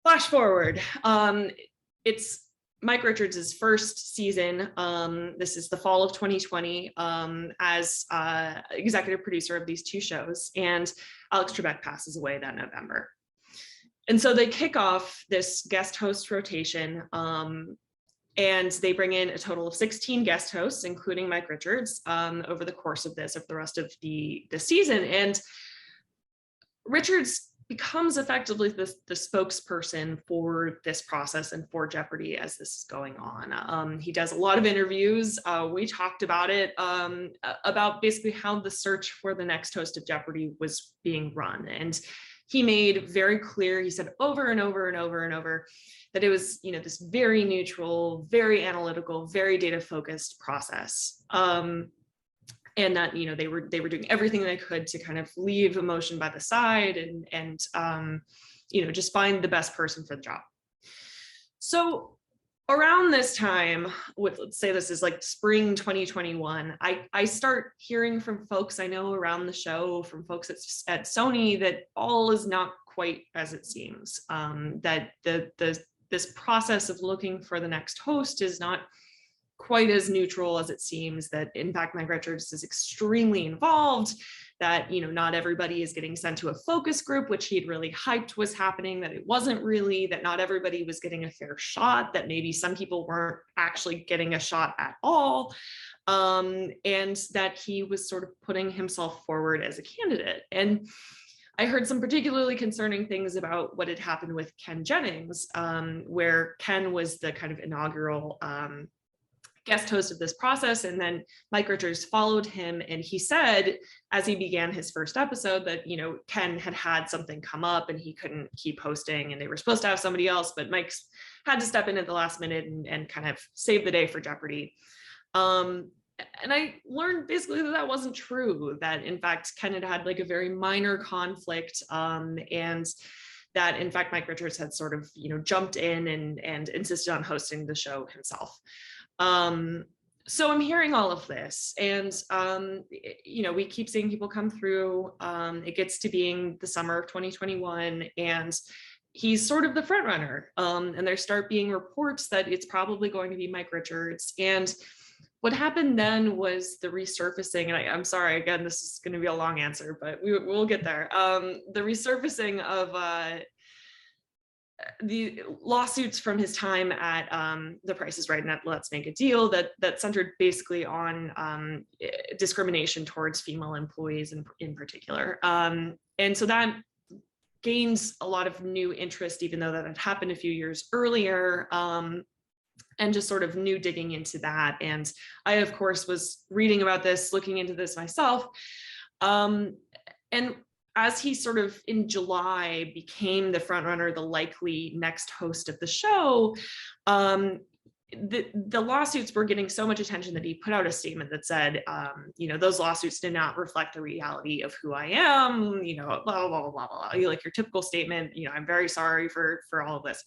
flash forward, it's Mike Richards' first season. This is the fall of 2020 as executive producer of these two shows, and Alex Trebek passes away that November. And so they kick off this guest host rotation, and they bring in a total of 16 guest hosts, including Mike Richards, over the course of the rest of the season. And Richards becomes effectively the spokesperson for this process and for Jeopardy as this is going on. He does a lot of interviews. We talked about it, about basically how the search for the next host of Jeopardy was being run. And he made very clear, he said over and over and over and over, that it was, you know, this very neutral, very analytical, very data focused process. And that, you know, they were doing everything they could to kind of leave emotion by the side and you know, just find the best person for the job. So around this time, let's say this is like spring 2021, I start hearing from folks I know around the show, from folks at Sony, that all is not quite as it seems. That this process of looking for the next host is not quite as neutral as it seems, that in fact Mike Richards is extremely involved, that, you know, not everybody is getting sent to a focus group, which he'd really hyped was happening, that it wasn't really, that not everybody was getting a fair shot, that maybe some people weren't actually getting a shot at all, and that he was sort of putting himself forward as a candidate. And I heard some particularly concerning things about what had happened with Ken Jennings, where Ken was the kind of inaugural guest host of this process, and then Mike Richards followed him, and he said as he began his first episode that, you know, Ken had something come up and he couldn't keep hosting, and they were supposed to have somebody else, but Mike's had to step in at the last minute and kind of save the day for Jeopardy. And I learned basically that wasn't true, that in fact Ken had like a very minor conflict, and that in fact Mike Richards had sort of, you know, jumped in and insisted on hosting the show himself. So I'm hearing all of this, and you know, we keep seeing people come through. It gets to being the summer of 2021, and he's sort of the front runner. And there start being reports that it's probably going to be Mike Richards. And what happened then was the resurfacing, and I'm sorry, again, this is going to be a long answer, but we'll get there. The resurfacing of the lawsuits from his time at The Price is Right and at Let's Make a Deal that centered basically on discrimination towards female employees in particular. And so that gains a lot of new interest, even though that had happened a few years earlier, and just sort of new digging into that. And I, of course, was reading about this, looking into this myself. And as he sort of in July became the frontrunner, the likely next host of the show, the lawsuits were getting so much attention that he put out a statement that said, you know, those lawsuits did not reflect the reality of who I am, you know, blah, blah, blah, blah, blah, like your typical statement, you know, I'm very sorry for all of this.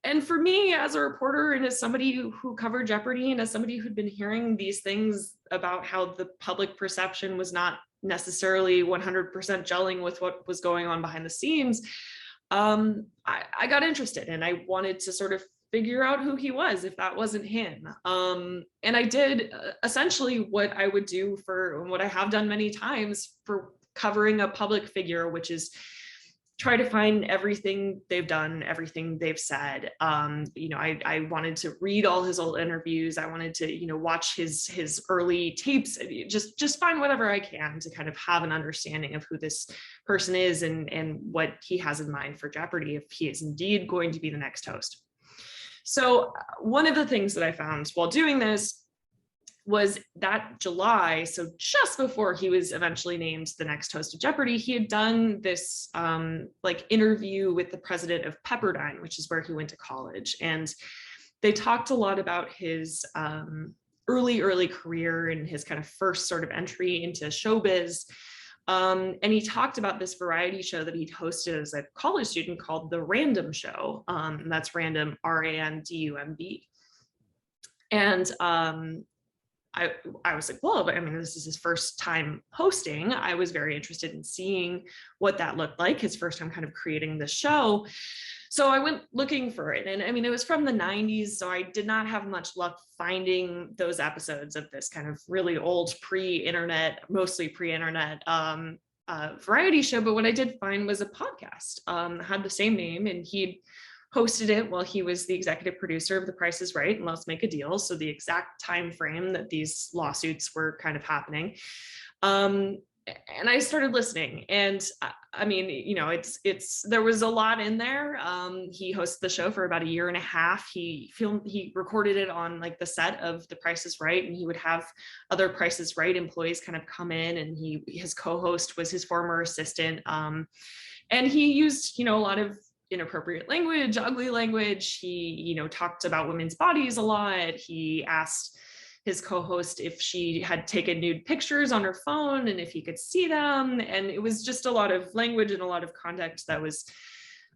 And for me as a reporter and as somebody who covered Jeopardy and as somebody who'd been hearing these things about how the public perception was not necessarily 100% gelling with what was going on behind the scenes, I got interested and I wanted to sort of figure out who he was if that wasn't him. And I did essentially what I would do for what I have done many times for covering a public figure, which is try to find everything they've done, everything they've said. You know, I wanted to read all his old interviews. I wanted to, you know, watch his early tapes, just find whatever I can to kind of have an understanding of who this person is and what he has in mind for Jeopardy if he is indeed going to be the next host. So one of the things that I found while doing this was that July, so just before he was eventually named the next host of Jeopardy, he had done this like interview with the president of Pepperdine, which is where he went to college. And they talked a lot about his early career and his kind of first sort of entry into showbiz. And he talked about this variety show that he'd hosted as a college student called The Random Show. And that's random, RANDUMB. And I was like, well, I mean, this is his first time hosting. I was very interested in seeing what that looked like, his first time kind of creating the show. So I went looking for it. And I mean, it was from the 90s, so I did not have much luck finding those episodes of this kind of really old pre-internet, mostly pre-internet variety show. But what I did find was a podcast, had the same name, and he'd hosted it while he was the executive producer of The Price is Right and Let's Make a Deal. So the exact time frame that these lawsuits were kind of happening. and I started listening, and I mean, you know, there was a lot in there. He hosted the show for about a year and a half. He recorded it on like the set of The Price is Right, and he would have other Price is Right employees kind of come in, and his co-host was his former assistant. And he used, you know, a lot of inappropriate language, ugly language. He, you know, talked about women's bodies a lot. He asked his co-host if she had taken nude pictures on her phone and if he could see them. And it was just a lot of language and a lot of context that was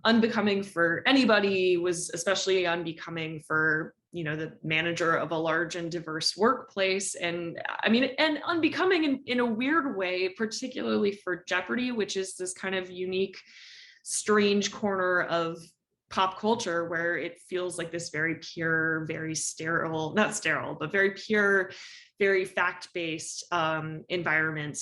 unbecoming for anybody, was especially unbecoming for, you know, the manager of a large and diverse workplace. And I mean, and unbecoming in a weird way, particularly for Jeopardy, which is this kind of unique, strange corner of pop culture where it feels like this very pure, very sterile, not sterile, but very pure, very fact-based environment,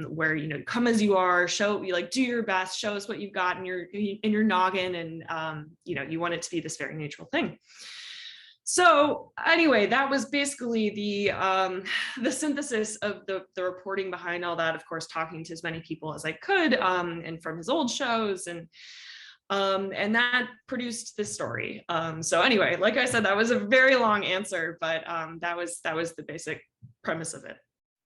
where, you know, come as you are, show, you like, do your best, show us what you've got in your noggin, and you know, you want it to be this very neutral thing. So anyway, that was basically the synthesis of the reporting behind all that. Of course, talking to as many people as I could, and from his old shows, and that produced this story. So anyway, like I said, that was a very long answer, but that was the basic premise of it.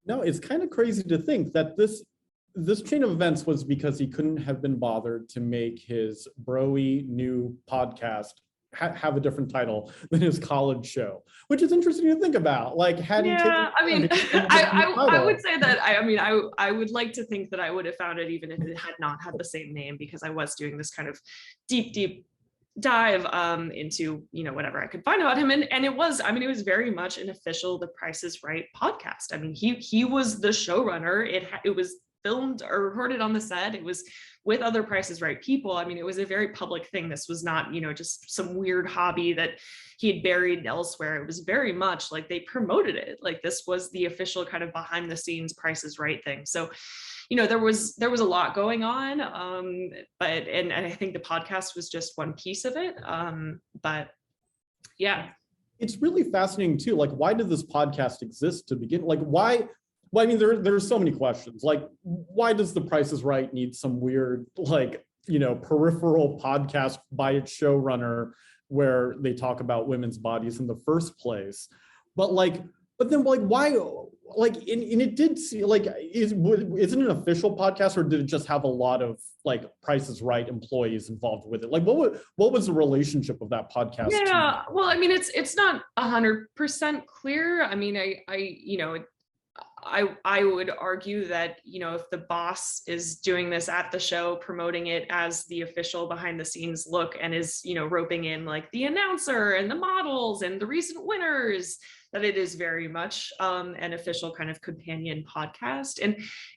No, it's kind of crazy to think that this chain of events was because he couldn't have been bothered to make his broy new podcast have a different title than his college show, which is interesting to think about. Like, had he taken, I mean, I would say that I would like to think that I would have found it even if it had not had the same name, because I was doing this kind of deep dive into, you know, whatever I could find about him, and it was, I mean, it was very much an official The Price is Right podcast. I mean, he was the showrunner. It was filmed or recorded on the set. It was with other Price is Right people. I mean, it was a very public thing. This was not, you know, just some weird hobby that he had buried elsewhere. It was very much like they promoted it. Like, this was the official kind of behind the scenes Price is Right thing. So, you know, there was a lot going on, but I think the podcast was just one piece of it. But yeah. It's really fascinating too. Like, why did this podcast exist to begin? Like, why? Well, I mean, there are so many questions. Like, why does The Price is Right need some weird, like, you know, peripheral podcast by its showrunner where they talk about women's bodies in the first place? But then why? Like, and it did see, like, is it an official podcast, or did it just have a lot of like Price is Right employees involved with it? Like, what was the relationship of that podcast? Yeah, well, I mean, it's not 100% clear. I mean, I would argue that, you know, if the boss is doing this at the show, promoting it as the official behind the scenes look, and is, you know, roping in like the announcer and the models and the recent winners, that it is very much an official kind of companion podcast.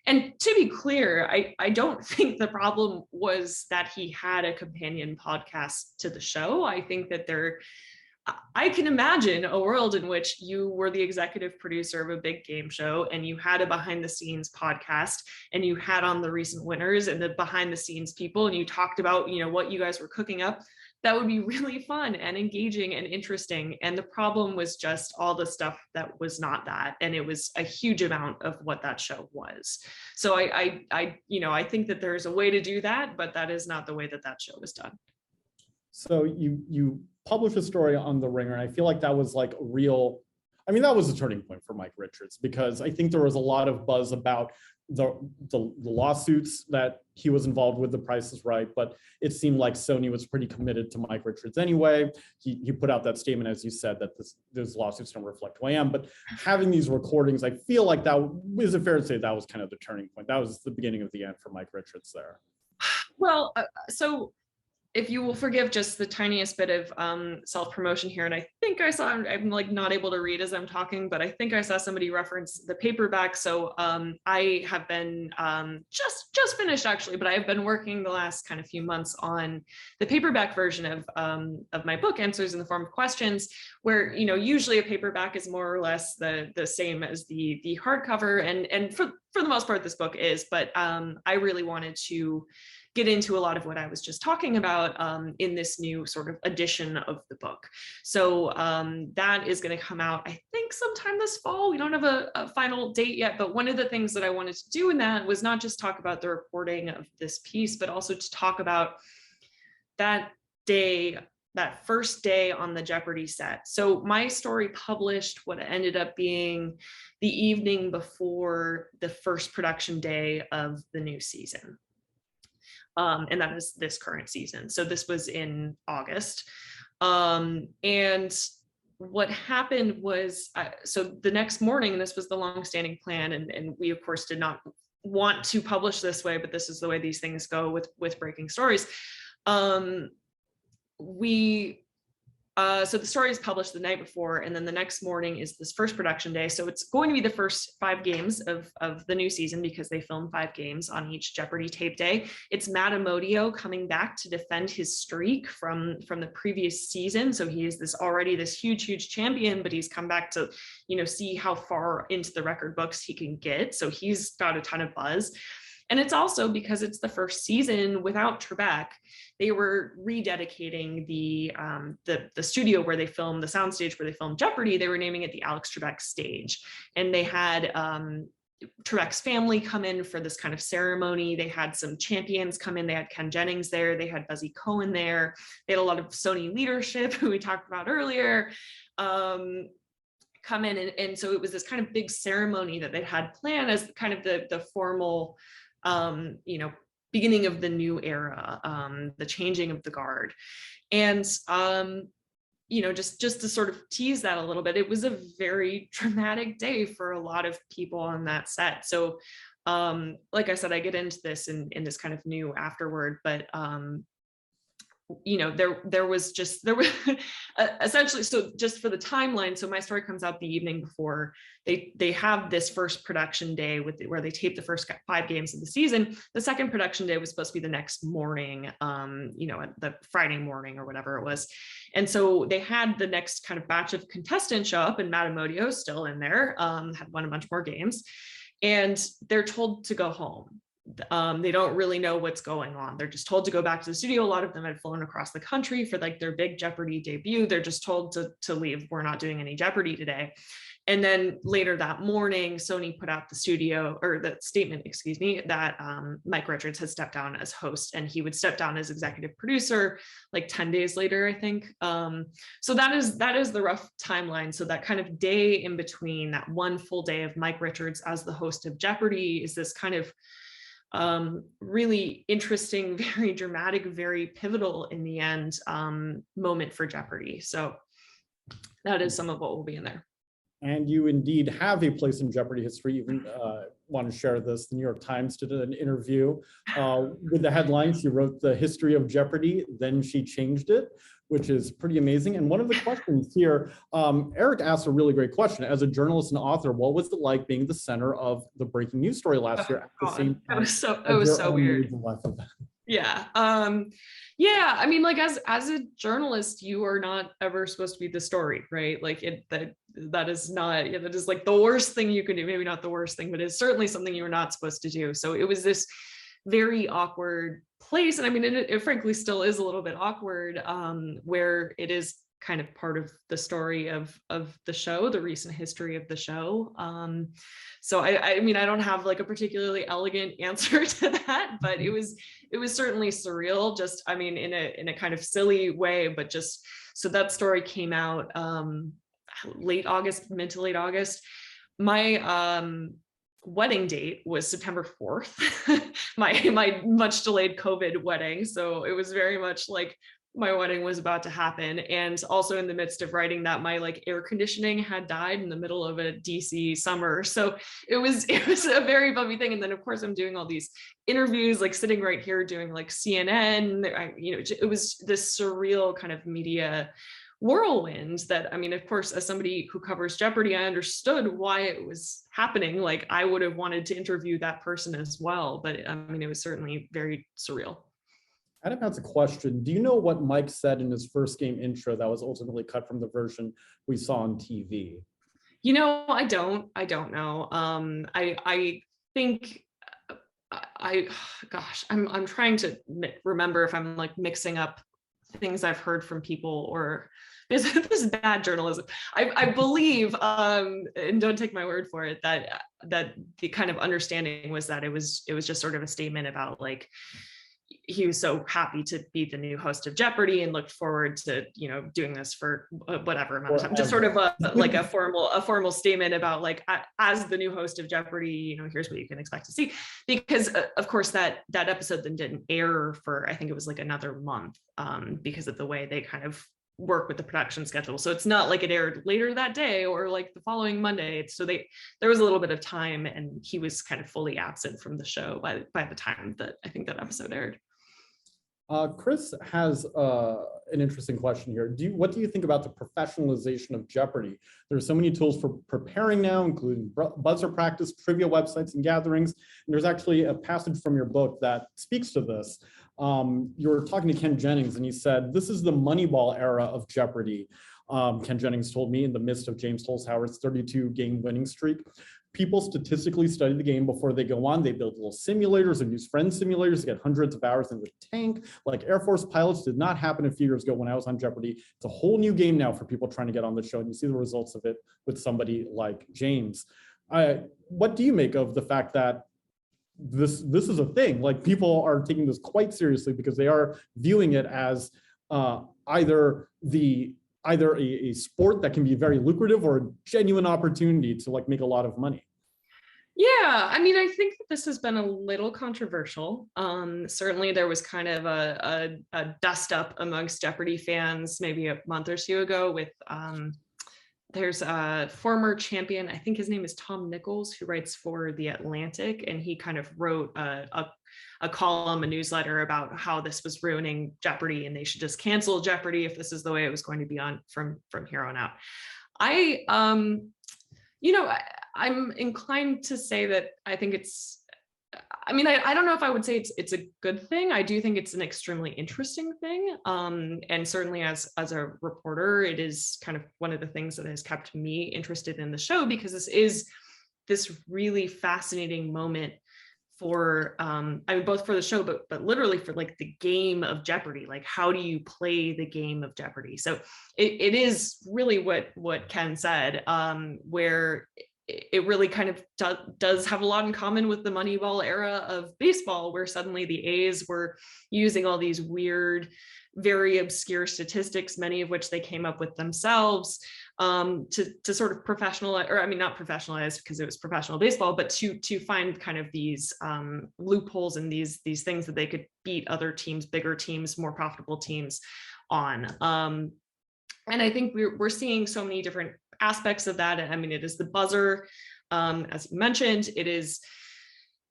And to be clear, I don't think the problem was that he had a companion podcast to the show. I think that I can imagine a world in which you were the executive producer of a big game show and you had a behind the scenes podcast and you had on the recent winners and the behind the scenes people, and you talked about, you know, what you guys were cooking up. That would be really fun and engaging and interesting. And the problem was just all the stuff that was not that. And it was a huge amount of what that show was. So I think that there's a way to do that, but that is not the way that show was done. So you published a story on The Ringer, and I feel like that was like that was a turning point for Mike Richards, because I think there was a lot of buzz about the lawsuits that he was involved with, The Price is Right, but it seemed like Sony was pretty committed to Mike Richards anyway. He put out that statement, as you said, that those lawsuits don't reflect who I am. But having these recordings, I feel like is it fair to say that was kind of the turning point? That was the beginning of the end for Mike Richards there. Well, so if you will forgive just the tiniest bit of self-promotion here, and I think I saw, I'm like not able to read as I'm talking, but I think I saw somebody reference the paperback. So I have been just finished actually, but I have been working the last kind of few months on the paperback version of my book, Answers in the Form of Questions, where, you know, usually a paperback is more or less the same as the hardcover, and for the most part this book is, but I really wanted to get into a lot of what I was just talking about in this new sort of edition of the book. So that is going to come out, I think, sometime this fall. We don't have a final date yet, but one of the things that I wanted to do in that was not just talk about the reporting of this piece, but also to talk about that day, that first day on the Jeopardy set. So my story published what ended up being the evening before the first production day of the new season. And that is this current season. So this was in August. And what happened was, so the next morning, and this was the longstanding plan, and we of course did not want to publish this way, but this is the way these things go with breaking stories. So the story is published the night before, and then the next morning is this first production day. So it's going to be the first 5 games of the new season, because they film 5 games on each Jeopardy tape day. It's Matt Amodio coming back to defend his streak from the previous season. So he is already this huge champion, but he's come back to, see how far into the record books he can get. So he's got a ton of buzz. And it's also because it's the first season without Trebek. They were rededicating the studio where they filmed, the soundstage where they filmed Jeopardy. They were naming it the Alex Trebek stage. And they had Trebek's family come in for this kind of ceremony. They had some champions come in. They had Ken Jennings there. They had Buzzy Cohen there. They had a lot of Sony leadership, who we talked about earlier, come in. And so it was this kind of big ceremony that they had planned as kind of the formal beginning of the new era, the changing of the guard. And, just to sort of tease that a little bit, it was a very dramatic day for a lot of people on that set. So, like I said, I get into this in this kind of new afterward, but, there was essentially, so just for the timeline, so my story comes out the evening before they have this first production day where they tape the first 5 games of the season. The second production day was supposed to be the next morning, the Friday morning or whatever it was. And so they had the next kind of batch of contestants show up, and Matt Amodio is still in there, had won a bunch more games, and they're told to go home. They don't really know what's going on. They're just told to go back to the studio. A lot of them had flown across the country for like their big Jeopardy debut. They're just told to leave. We're not doing any Jeopardy today. And then later that morning, Sony put out the statement, that Mike Richards had stepped down as host, and he would step down as executive producer like 10 days later, I think. So that is the rough timeline. So that kind of day in between, that one full day of Mike Richards as the host of Jeopardy, is this kind of really interesting, very dramatic, very pivotal in the end moment for Jeopardy. So that is some of what will be in there. And you indeed have a place in Jeopardy history. Even want to share this. The New York Times did an interview with the headlines. You wrote the history of Jeopardy, then she changed it, which is pretty amazing. And one of the questions here, Eric asked a really great question. As a journalist and author, what was it like being the center of the breaking news story last year? At the same time, it was so weird. Yeah. Yeah. I mean, like as a journalist, you are not ever supposed to be the story, right? Like that is not, that is like the worst thing you can do. Maybe not the worst thing, but it's certainly something you're not supposed to do. So it was this very awkward place. And I mean, it frankly still is a little bit awkward, where it is kind of part of the story of the show, the recent history of the show. So I mean, I don't have like a particularly elegant answer to that, but it was certainly surreal, just, I mean, in a kind of silly way, but just, so that story came out late August, mid to late August. My wedding date was September 4th, my much delayed COVID wedding. So it was very much like my wedding was about to happen. And also in the midst of writing that, my like air conditioning had died in the middle of a DC summer. So it was a very bumpy thing. And then of course I'm doing all these interviews, like sitting right here doing like CNN, it was this surreal kind of media whirlwind that, I mean, of course, as somebody who covers Jeopardy, I understood why it was happening. Like I would have wanted to interview that person as well, but I mean, it was certainly very surreal. Adam has a question. Do you know what Mike said in his first game intro that was ultimately cut from the version we saw on TV? You know, I don't know. I think I'm trying to remember if I'm like mixing up things I've heard from people, or this is bad journalism. I believe, and don't take my word for it, that the kind of understanding was that it was just sort of a statement about like, he was so happy to be the new host of Jeopardy and looked forward to, doing this for whatever amount of time. Just sort of a formal statement about like, as the new host of Jeopardy, here's what you can expect to see. Because of course that episode then didn't air for, I think it was like another month, because of the way they kind of work with the production schedule. So it's not like it aired later that day or like the following Monday. So there was a little bit of time, and he was kind of fully absent from the show by the time that I think that episode aired. Chris has an interesting question here. What do you think about the professionalization of Jeopardy? There are so many tools for preparing now, including buzzer practice, trivia websites, and gatherings. And there's actually a passage from your book that speaks to this. You were talking to Ken Jennings, and he said, "This is the Moneyball era of Jeopardy." Ken Jennings told me, in the midst of James Holzhauer's 32-game winning streak. People statistically study the game before they go on. They build little simulators and use friend simulators to get hundreds of hours in the tank. Like Air Force pilots did not happen a few years ago when I was on Jeopardy. It's a whole new game now for people trying to get on the show, and you see the results of it with somebody like James. What do you make of the fact that this is a thing? Like, people are taking this quite seriously because they are viewing it as either a sport that can be very lucrative or a genuine opportunity to like make a lot of money. Yeah, I mean, I think that this has been a little controversial. Certainly there was kind of a dust up amongst Jeopardy fans maybe a month or two ago with there's a former champion, I think his name is Tom Nichols, who writes for The Atlantic, and he kind of wrote a column, a newsletter about how this was ruining Jeopardy and they should just cancel Jeopardy if this is the way it was going to be on from here on out. I'm inclined to say that I think I don't know if I would say it's a good thing. I do think it's an extremely interesting thing. And certainly as a reporter, it is kind of one of the things that has kept me interested in the show, because this is this really fascinating moment for, both for the show, but literally for like the game of Jeopardy. Like, how do you play the game of Jeopardy? So it is really what Ken said, where it really kind of does have a lot in common with the Moneyball era of baseball, where suddenly the A's were using all these weird, very obscure statistics, many of which they came up with themselves, to sort of professionalize, or not professionalize because it was professional baseball, but to find kind of these loopholes and these things that they could beat other teams, bigger teams, more profitable teams on. And I think we're seeing so many different aspects of that. I mean, it is the buzzer, as you mentioned. It is,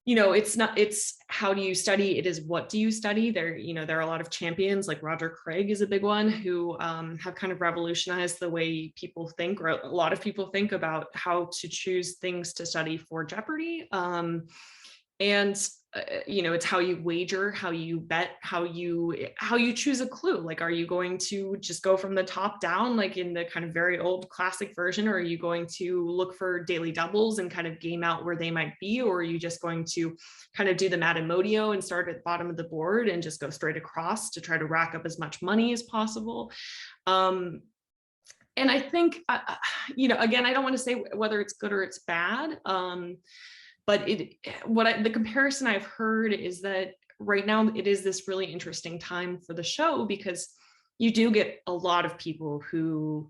it's how do you study? It is what do you study? There are a lot of champions, like Roger Craig is a big one, who have kind of revolutionized the way people think, or a lot of people think about how to choose things to study for Jeopardy. It's how you wager, how you bet, how you choose a clue. Like, are you going to just go from the top down, like in the kind of very old classic version, or are you going to look for daily doubles and kind of game out where they might be, or are you just going to kind of do the Matamodio and start at the bottom of the board and just go straight across to try to rack up as much money as possible? And I think, again, I don't want to say whether it's good or it's bad. But the comparison I've heard is that right now it is this really interesting time for the show, because you do get a lot of people who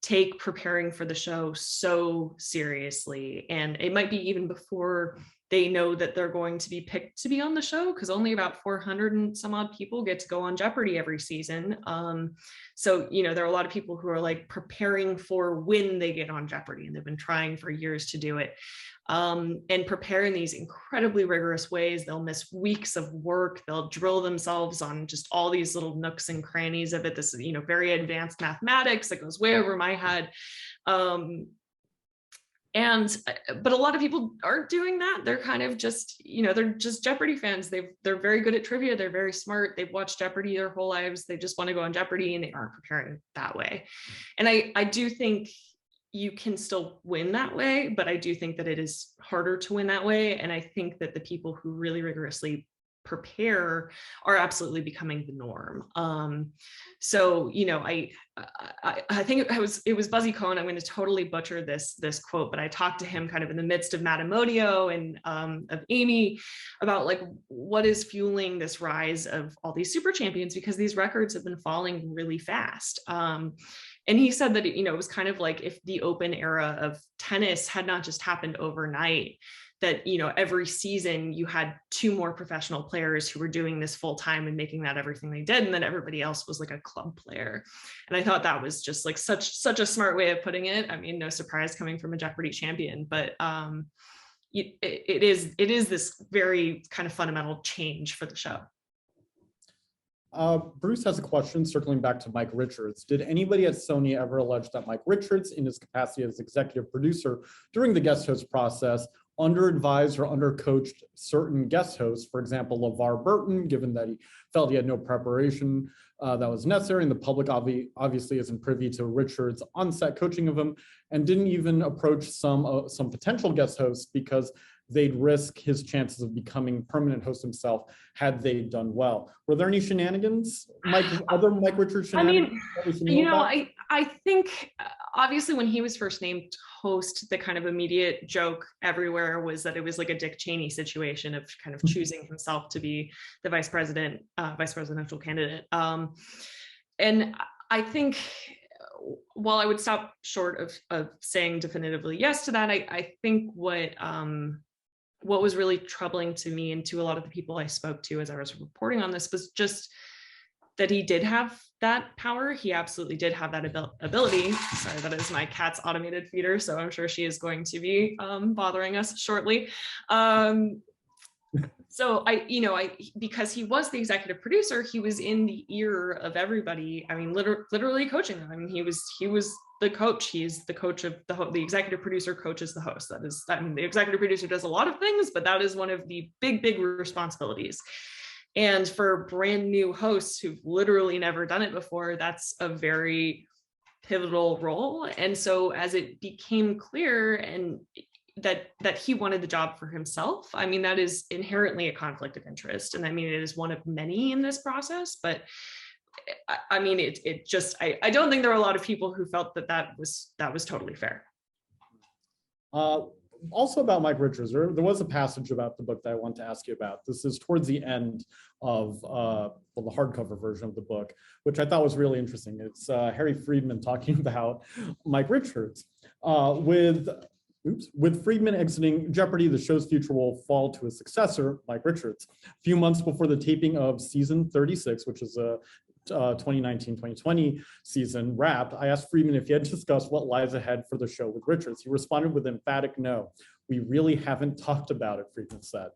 take preparing for the show so seriously. And it might be even before they know that they're going to be picked to be on the show, because only about 400 and some odd people get to go on Jeopardy every season. So, there are a lot of people who are like preparing for when they get on Jeopardy, and they've been trying for years to do it. And prepare in these incredibly rigorous ways. They'll miss weeks of work. They'll drill themselves on just all these little nooks and crannies of it. This is, very advanced mathematics that goes way over my head. But a lot of people aren't doing that. They're kind of just, they're just Jeopardy fans. They're very good at trivia. They're very smart. They've watched Jeopardy their whole lives. They just want to go on Jeopardy, and they aren't preparing that way. And I do think, you can still win that way, but I do think that it is harder to win that way. And I think that the people who really rigorously prepare are absolutely becoming the norm. So, you know, I think it was Buzzy Cohen. I'm going to totally butcher this quote, but I talked to him kind of in the midst of Matamodio and of Amy about like what is fueling this rise of all these super champions, because these records have been falling really fast. And he said that, you know, it was kind of like if the open era of tennis had not just happened overnight, that, you know, every season you had 2 more professional players who were doing this full time and making that everything they did, and then everybody else was like a club player. And I thought that was just like such a smart way of putting it. I mean, no surprise coming from a Jeopardy champion, but it is this very kind of fundamental change for the show. Bruce has a question circling back to Mike Richards. Did anybody at Sony ever allege that Mike Richards, in his capacity as executive producer during the guest host process, under-advised or under-coached certain guest hosts, for example, LeVar Burton, given that he felt he had no preparation that was necessary, and the public obviously isn't privy to Richards' on-set coaching of him, and didn't even approach some potential guest hosts because they'd risk his chances of becoming permanent host himself had they done well. Were there any shenanigans, other Mike Richards shenanigans? I mean, you know, I think obviously when he was first named host, the kind of immediate joke everywhere was that it was like a Dick Cheney situation of kind of choosing himself to be the vice presidential candidate. And I think while I would stop short of saying definitively yes to that, I think what was really troubling to me and to a lot of the people I spoke to as I was reporting on this was just that he did have that power. He absolutely did have that ability. Sorry, that is my cat's automated feeder, so I'm sure she is going to be bothering us shortly. So because he was the executive producer, he was in the ear of everybody. I mean, literally coaching them. I mean, he was the coach. He's the coach of the executive producer coaches the host. I mean, the executive producer does a lot of things, but that is one of the big responsibilities. And for brand new hosts who've literally never done it before, that's a very pivotal role. And so as it became clear and that he wanted the job for himself, I mean, that is inherently a conflict of interest. And I mean, it is one of many in this process, but I mean, I don't think there were a lot of people who felt that was totally fair. Also about Mike Richards, there was a passage about the book that I want to ask you about. This is towards the end of the hardcover version of the book, which I thought was really interesting. It's Harry Friedman talking about Mike Richards. With Friedman exiting Jeopardy, the show's future will fall to his successor, Mike Richards. A few months before the taping of season 36, which is a 2019-2020 season wrapped, I asked Friedman if he had discussed what lies ahead for the show with Richards. He responded with emphatic no. We really haven't talked about it, Friedman said.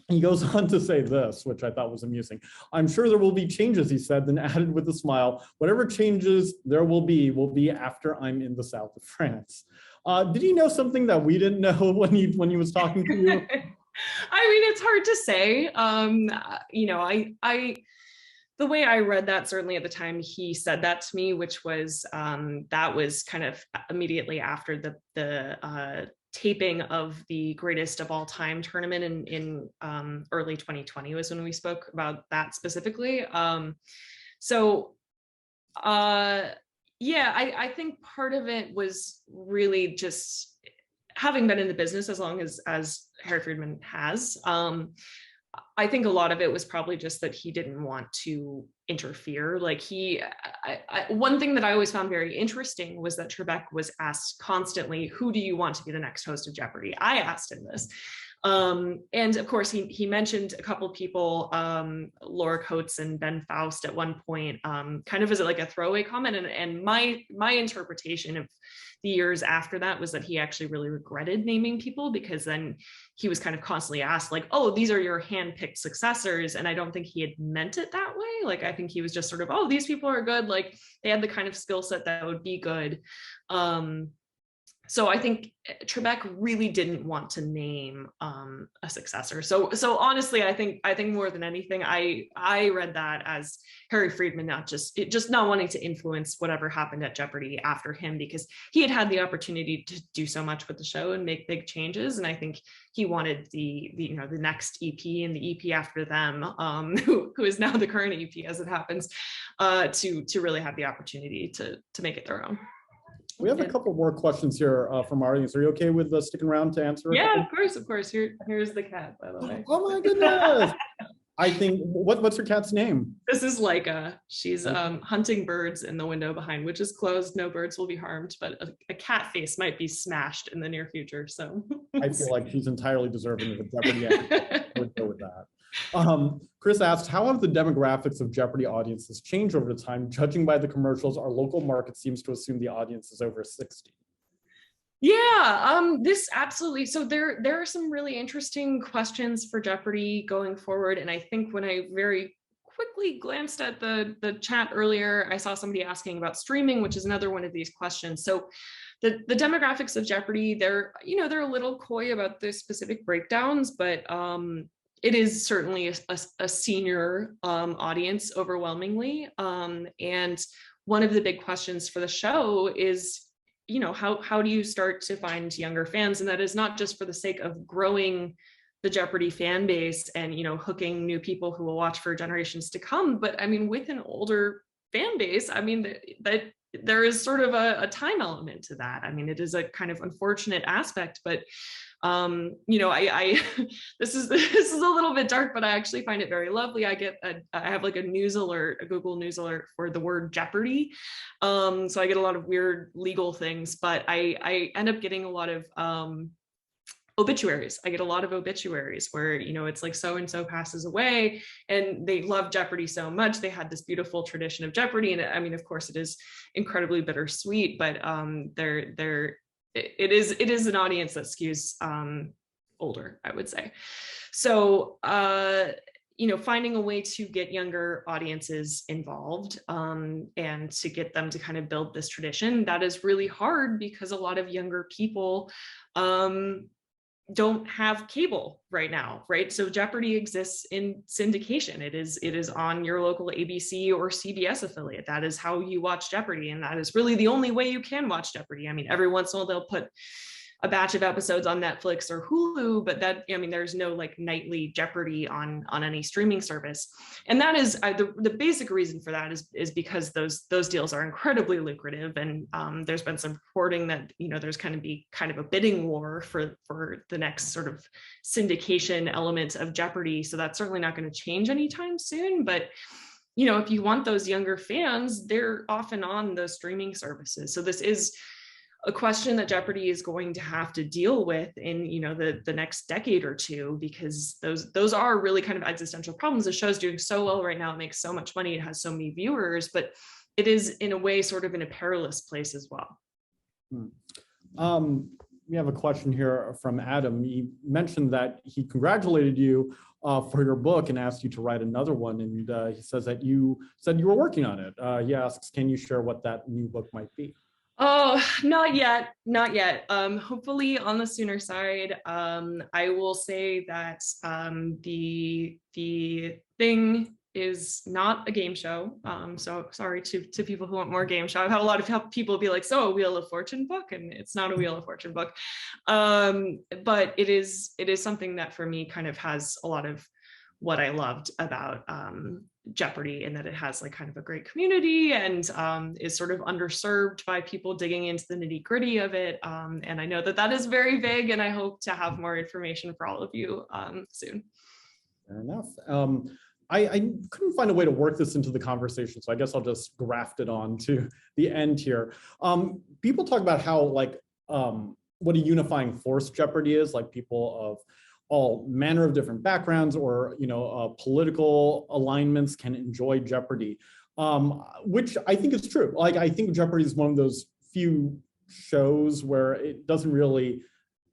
He goes on to say this, which I thought was amusing. I'm sure there will be changes, he said, then added with a smile, whatever changes there will be after I'm in the south of France. Did he know something that we didn't know when he was talking to you? I mean, it's hard to say. You know, the way I read that, certainly at the time he said that to me, which was that was kind of immediately after the taping of the greatest of all time tournament in early 2020 was when we spoke about that specifically. Yeah, I think part of it was really just having been in the business as long as Harry Friedman has. I think a lot of it was probably just that he didn't want to interfere. Like one thing that I always found very interesting was that Trebek was asked constantly, who do you want to be the next host of Jeopardy? I asked him this. And of course, he mentioned a couple of people, Laura Coates and Ben Faust at one point, kind of as like a throwaway comment. And my interpretation of the years after that was that he actually really regretted naming people, because then he was kind of constantly asked like, oh, these are your hand-picked successors. And I don't think he had meant it that way. Like, I think he was just sort of, oh, these people are good. Like, they had the kind of skill set that would be good. So I think Trebek really didn't want to name a successor. So honestly, I think more than anything, I read that as Harry Friedman just not wanting to influence whatever happened at Jeopardy after him, because he had the opportunity to do so much with the show and make big changes. And I think he wanted the next EP and the EP after them, who is now the current EP as it happens, to really have the opportunity to make it their own. We have a couple more questions here from our audience. Are you okay with sticking around to answer? Yeah, of course. Here's the cat, by the way. Oh my goodness! I think, what's your cat's name? This is Leica. She's hunting birds in the window behind, which is closed. No birds will be harmed, but a cat face might be smashed in the near future. So I feel like she's entirely deserving of a Jeopardy answer. I would go with that. Chris asked, how have the demographics of Jeopardy audiences changed over the time? Judging by the commercials, our local market seems to assume the audience is over 60. Yeah, this absolutely. So there are some really interesting questions for Jeopardy going forward. And I think when I very quickly glanced at the chat earlier, I saw somebody asking about streaming, which is another one of these questions. So the demographics of Jeopardy, they're a little coy about the specific breakdowns, but it is certainly a senior audience overwhelmingly. And one of the big questions for the show is, how do you start to find younger fans? And that is not just for the sake of growing the Jeopardy fan base and, hooking new people who will watch for generations to come. But I mean, with an older fan base, I mean, that there is sort of a time element to that. I mean, it is a kind of unfortunate aspect, but I this is a little bit dark, but I actually find it very lovely. I have like a news alert, a Google news alert for the word Jeopardy. So I get a lot of weird legal things, but I end up getting a lot of obituaries. I get a lot of obituaries where, it's like so-and-so passes away and they love Jeopardy so much. They had this beautiful tradition of Jeopardy. And I mean, of course it is incredibly bittersweet, but it is an audience that skews older, I would say. So, finding a way to get younger audiences involved and to get them to kind of build this tradition, that is really hard because a lot of younger people don't have cable right now, right? So Jeopardy exists in syndication. It is on your local ABC or CBS affiliate. That is how you watch Jeopardy, and that is really the only way you can watch Jeopardy. I mean, every once in a while they'll put a batch of episodes on Netflix or Hulu, but there's no like nightly Jeopardy on any streaming service. And that is the basic reason for that is because those deals are incredibly lucrative. And there's been some reporting that, there's kind of a bidding war for the next sort of syndication element of Jeopardy. So that's certainly not going to change anytime soon. But if you want those younger fans, they're often on those streaming services. So this is a question that Jeopardy is going to have to deal with in the next decade or two, because those are really kind of existential problems. The show's doing so well right now, it makes so much money, it has so many viewers, but it is in a way sort of in a perilous place as well. We have a question here from Adam. He mentioned that he congratulated you for your book and asked you to write another one, and he says that you said you were working on it. He asks, can you share what that new book might be? Oh, not yet. Hopefully on the sooner side. I will say that the thing is not a game show. So sorry to people who want more game show. I've had a lot of people be like, so a Wheel of Fortune book, and it's not a Wheel of Fortune book. But it is something that for me kind of has a lot of what I loved about Jeopardy, in that it has like kind of a great community and is sort of underserved by people digging into the nitty gritty of it. And I know that is very vague, and I hope to have more information for all of you soon. Fair enough. I couldn't find a way to work this into the conversation, so I guess I'll just graft it on to the end here. People talk about how what a unifying force Jeopardy is, like people of all manner of different backgrounds or political alignments can enjoy Jeopardy, which I think is true. Like, I think Jeopardy is one of those few shows where it doesn't really,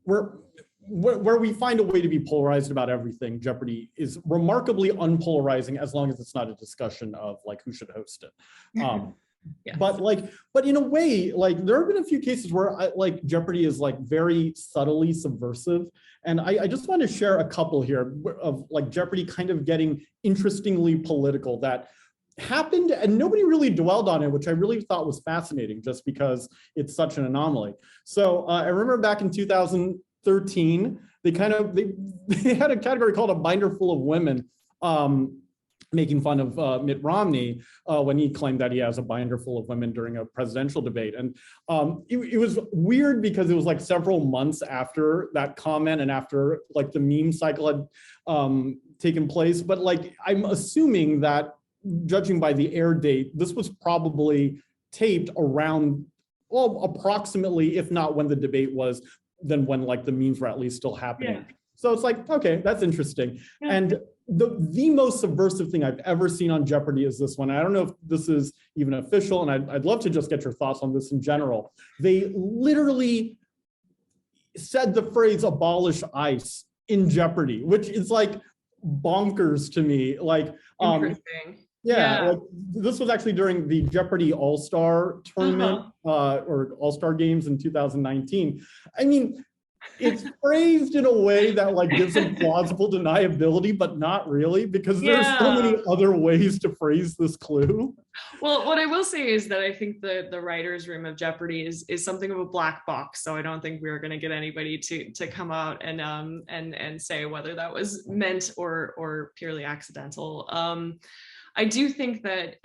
where we find a way to be polarized about everything. Jeopardy is remarkably unpolarizing as long as it's not a discussion of like who should host it. Yes. But in a way, like there have been a few cases where like Jeopardy is like very subtly subversive. And I just want to share a couple here of like Jeopardy kind of getting interestingly political that happened and nobody really dwelled on it, which I really thought was fascinating just because it's such an anomaly. So I remember back in 2013, they had a category called a binder full of women, making fun of Mitt Romney when he claimed that he has a binder full of women during a presidential debate. And it was weird because it was like several months after that comment and after like the meme cycle had taken place. But like, I'm assuming that judging by the air date, this was probably taped around, well, approximately, if not when the debate was, then when like the memes were at least still happening. Yeah. So it's like, okay, that's interesting. Yeah. And the most subversive thing I've ever seen on Jeopardy is this one. I don't know if this is even official, and I'd love to just get your thoughts on this in general. They literally said the phrase abolish ICE in Jeopardy, which is like bonkers to me. Like, Interesting. yeah. Like, this was actually during the Jeopardy All-Star tournament or All-Star games in 2019. I mean, it's phrased in a way that like gives them plausible deniability, but not really, because there's so many other ways to phrase this clue. Well, what I will say is that I think the writer's room of Jeopardy is something of a black box. So I don't think we're going to get anybody to come out and say whether that was meant or purely accidental. I do think that,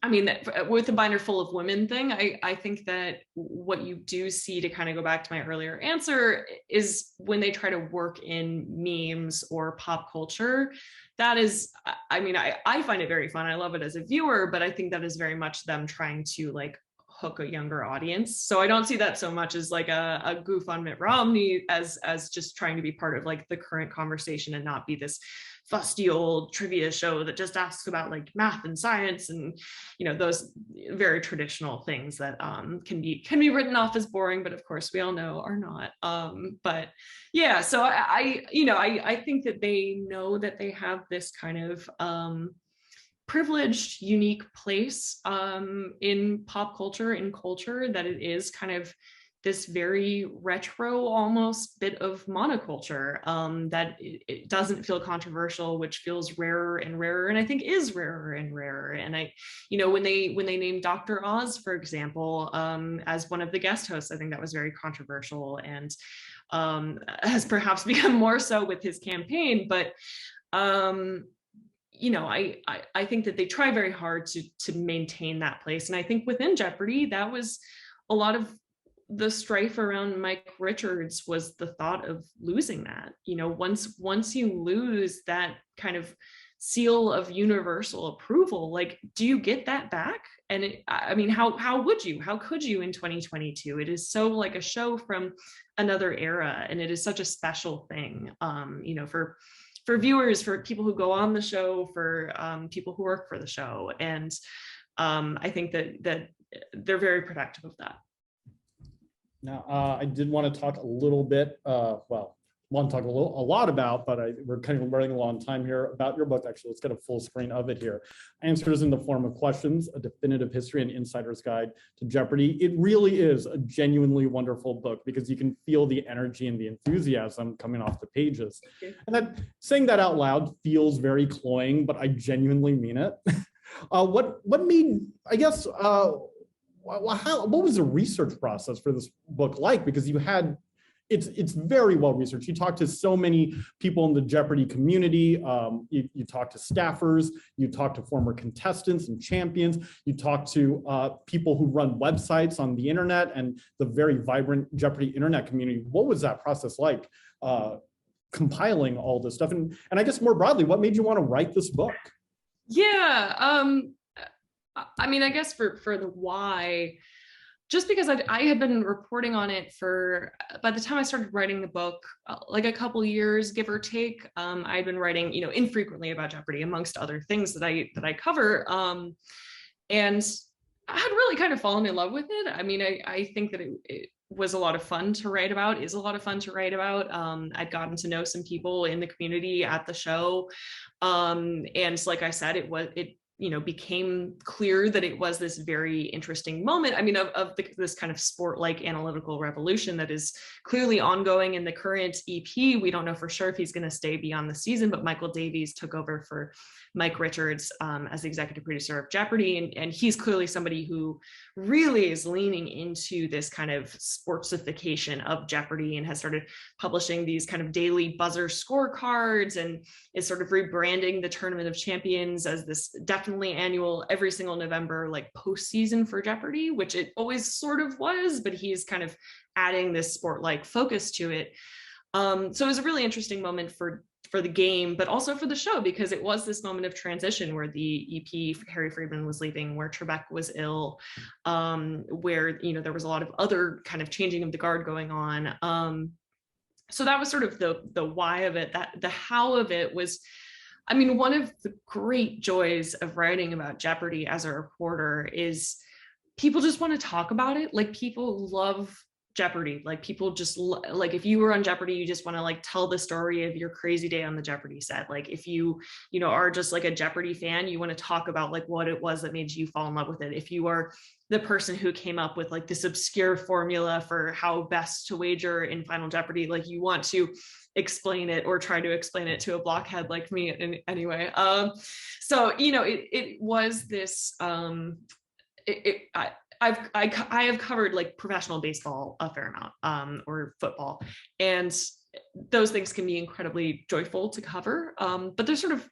I mean, with the binder full of women thing, I think that what you do see, to kind of go back to my earlier answer, is when they try to work in memes or pop culture, that is, I mean, I find it very fun. I love it as a viewer, but I think that is very much them trying to like hook a younger audience. So I don't see that so much as like a goof on Mitt Romney as just trying to be part of like the current conversation and not be this fusty old trivia show that just asks about like math and science and, you know, those very traditional things that can be written off as boring, but of course we all know are not. But yeah, so I think that they know that they have this kind of privileged, unique place in pop culture, in culture, that it is kind of this very retro almost bit of monoculture that it doesn't feel controversial, which feels rarer and rarer, and I think is rarer and rarer. And when they named Dr. Oz, for example, as one of the guest hosts, I think that was very controversial and has perhaps become more so with his campaign. But I think that they try very hard to maintain that place. And I think within Jeopardy, that was a lot of the strife around Mike Richards, was the thought of losing that. You know, once you lose that kind of seal of universal approval, like, do you get that back? And how would you? How could you in 2022? It is so like a show from another era, and it is such a special thing, for viewers, for people who go on the show, for people who work for the show. And I think that they're very protective of that. Now, I did want to talk a little bit, a lot about, but we're kind of running a long time here, about your book. Actually, let's get a full screen of it here. Answers in the Form of Questions, a definitive history and insider's guide to Jeopardy. It really is a genuinely wonderful book because you can feel the energy and the enthusiasm coming off the pages. And that, saying that out loud feels very cloying, but I genuinely mean it. What made, I guess, what was the research process for this book like? Because it's very well researched. You talk to so many people in the Jeopardy community. You talk to staffers, you talk to former contestants and champions, you talk to people who run websites on the internet and the very vibrant Jeopardy internet community. What was that process like, compiling all this stuff? And I guess more broadly, what made you want to write this book? Yeah, I guess for the why, just because I had been reporting on it by the time I started writing the book, like a couple years, give or take. I had been writing, infrequently about Jeopardy, amongst other things that I cover. And I had really kind of fallen in love with it. I mean, I think that it was a lot of fun to write about, is a lot of fun to write about. I'd gotten to know some people in the community at the show. And like I said, it became clear that it was this very interesting moment. I mean, this kind of sport-like analytical revolution that is clearly ongoing in the current EP. We don't know for sure if he's going to stay beyond the season, but Michael Davies took over for Mike Richards as the executive producer of Jeopardy. And he's clearly somebody who really is leaning into this kind of sportsification of Jeopardy and has started publishing these kind of daily buzzer scorecards and is sort of rebranding the Tournament of Champions as this definitely annual, every single November, like postseason for Jeopardy, which it always sort of was, but he's kind of adding this sport-like focus to it. So it was a really interesting moment for the game, but also for the show, because it was this moment of transition where the EP, Harry Friedman, was leaving, where Trebek was ill, where, there was a lot of other kind of changing of the guard going on. So that was sort of the why of it. That the how of it was, I mean, one of the great joys of writing about Jeopardy as a reporter is people just want to talk about it. Like, people love Jeopardy. Like, people just like, if you were on Jeopardy, you just want to like tell the story of your crazy day on the Jeopardy set. Like, if you are just like a Jeopardy fan, you want to talk about like what it was that made you fall in love with it. If you are the person who came up with like this obscure formula for how best to wager in Final Jeopardy, like, you want to explain it or try to explain it to a blockhead like me anyway. So it was this I have covered like professional baseball a fair amount, or football, and those things can be incredibly joyful to cover, but they're sort of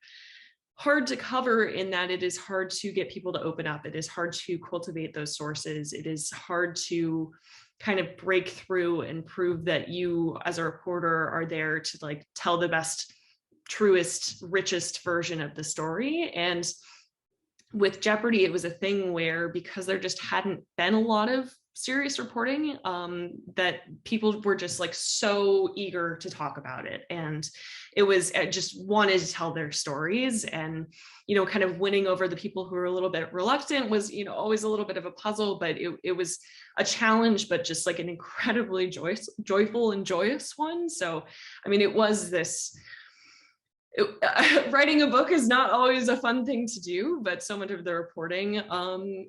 hard to cover in that it is hard to get people to open up. It is hard to cultivate those sources. It is hard to kind of break through and prove that you as a reporter are there to like tell the best, truest, richest version of the story. And with Jeopardy, it was a thing where, because there just hadn't been a lot of serious reporting, that people were just like so eager to talk about it. And it was just wanted to tell their stories, and, kind of winning over the people who were a little bit reluctant was, always a little bit of a puzzle, but it was a challenge, but just like an incredibly joyful and joyous one. So, I mean, it was this, writing a book is not always a fun thing to do, but so much of the reporting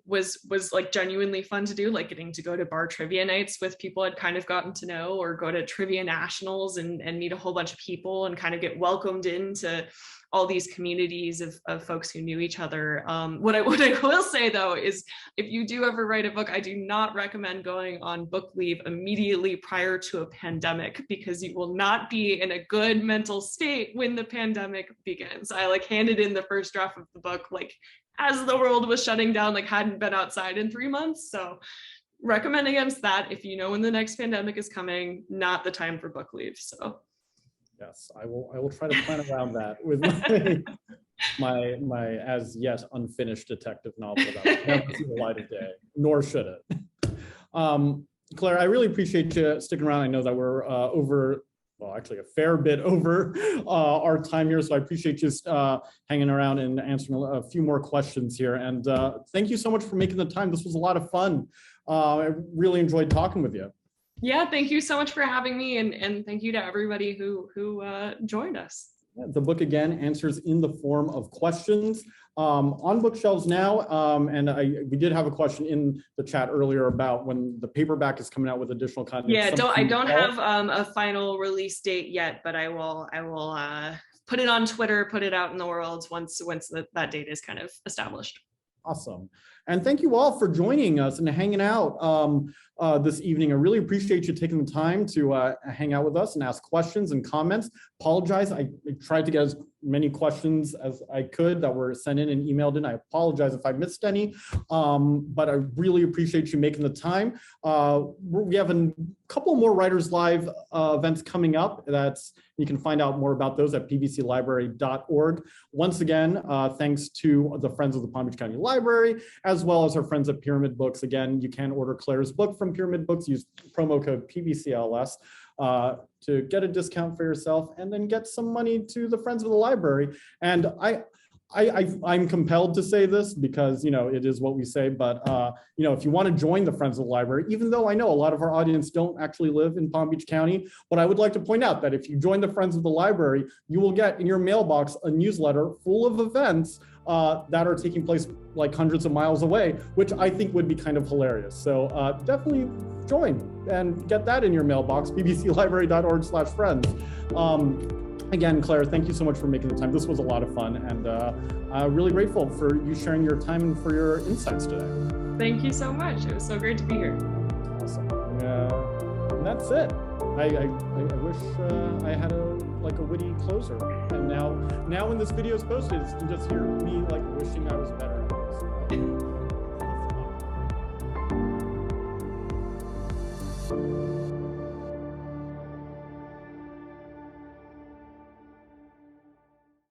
was like genuinely fun to do, like getting to go to bar trivia nights with people I'd kind of gotten to know, or go to trivia nationals and meet a whole bunch of people and kind of get welcomed into all these communities of folks who knew each other. What I will say though is, if you do ever write a book, I do not recommend going on book leave immediately prior to a pandemic, because you will not be in a good mental state when the pandemic begins. I like handed in the first draft of the book like as the world was shutting down, like hadn't been outside in 3 months. So recommend against that. If you know when the next pandemic is coming, not the time for book leave. So yes, I will try to plan around that with my as yet unfinished detective novel that never seen the light of day, nor should it. Claire, I really appreciate you sticking around. I know that we're over, well, actually a fair bit over our time here, so I appreciate you hanging around and answering a few more questions here. And thank you so much for making the time. This was a lot of fun. I really enjoyed talking with you. Yeah, thank you so much for having me, and thank you to everybody who joined us. The book, again, answers in the form of questions on bookshelves now. And we did have a question in the chat earlier about when the paperback is coming out with additional content. Yeah, I don't have a final release date yet, but I will put it on Twitter, put it out in the world once that date is kind of established. Awesome. And thank you all for joining us and hanging out this evening. I really appreciate you taking the time to hang out with us and ask questions and comments. Apologize, I tried to get as many questions as I could that were sent in and emailed in. I apologize if I missed any, but I really appreciate you making the time. We have a couple more Writers Live events coming up. You can find out more about those at pbclibrary.org. Once again, thanks to the Friends of the Palm Beach County Library, as well as our friends at Pyramid Books. Again, you can order Claire's book from Pyramid Books. Use promo code PBCLS to get a discount for yourself and then get some money to the Friends of the Library. And I'm compelled to say this because, it is what we say, but, if you want to join the Friends of the Library, even though I know a lot of our audience don't actually live in Palm Beach County, but I would like to point out that if you join the Friends of the Library, you will get in your mailbox a newsletter full of events that are taking place like hundreds of miles away, which I think would be kind of hilarious. So definitely join and get that in your mailbox, bbclibrary.org/friends. Again, Claire, thank you so much for making the time. This was a lot of fun, and really grateful for you sharing your time and for your insights today. Thank you so much. It was so great to be here. Awesome. And that's it. I wish I had a witty closer. And now when this video is posted, you can just hear me like wishing I was better at this.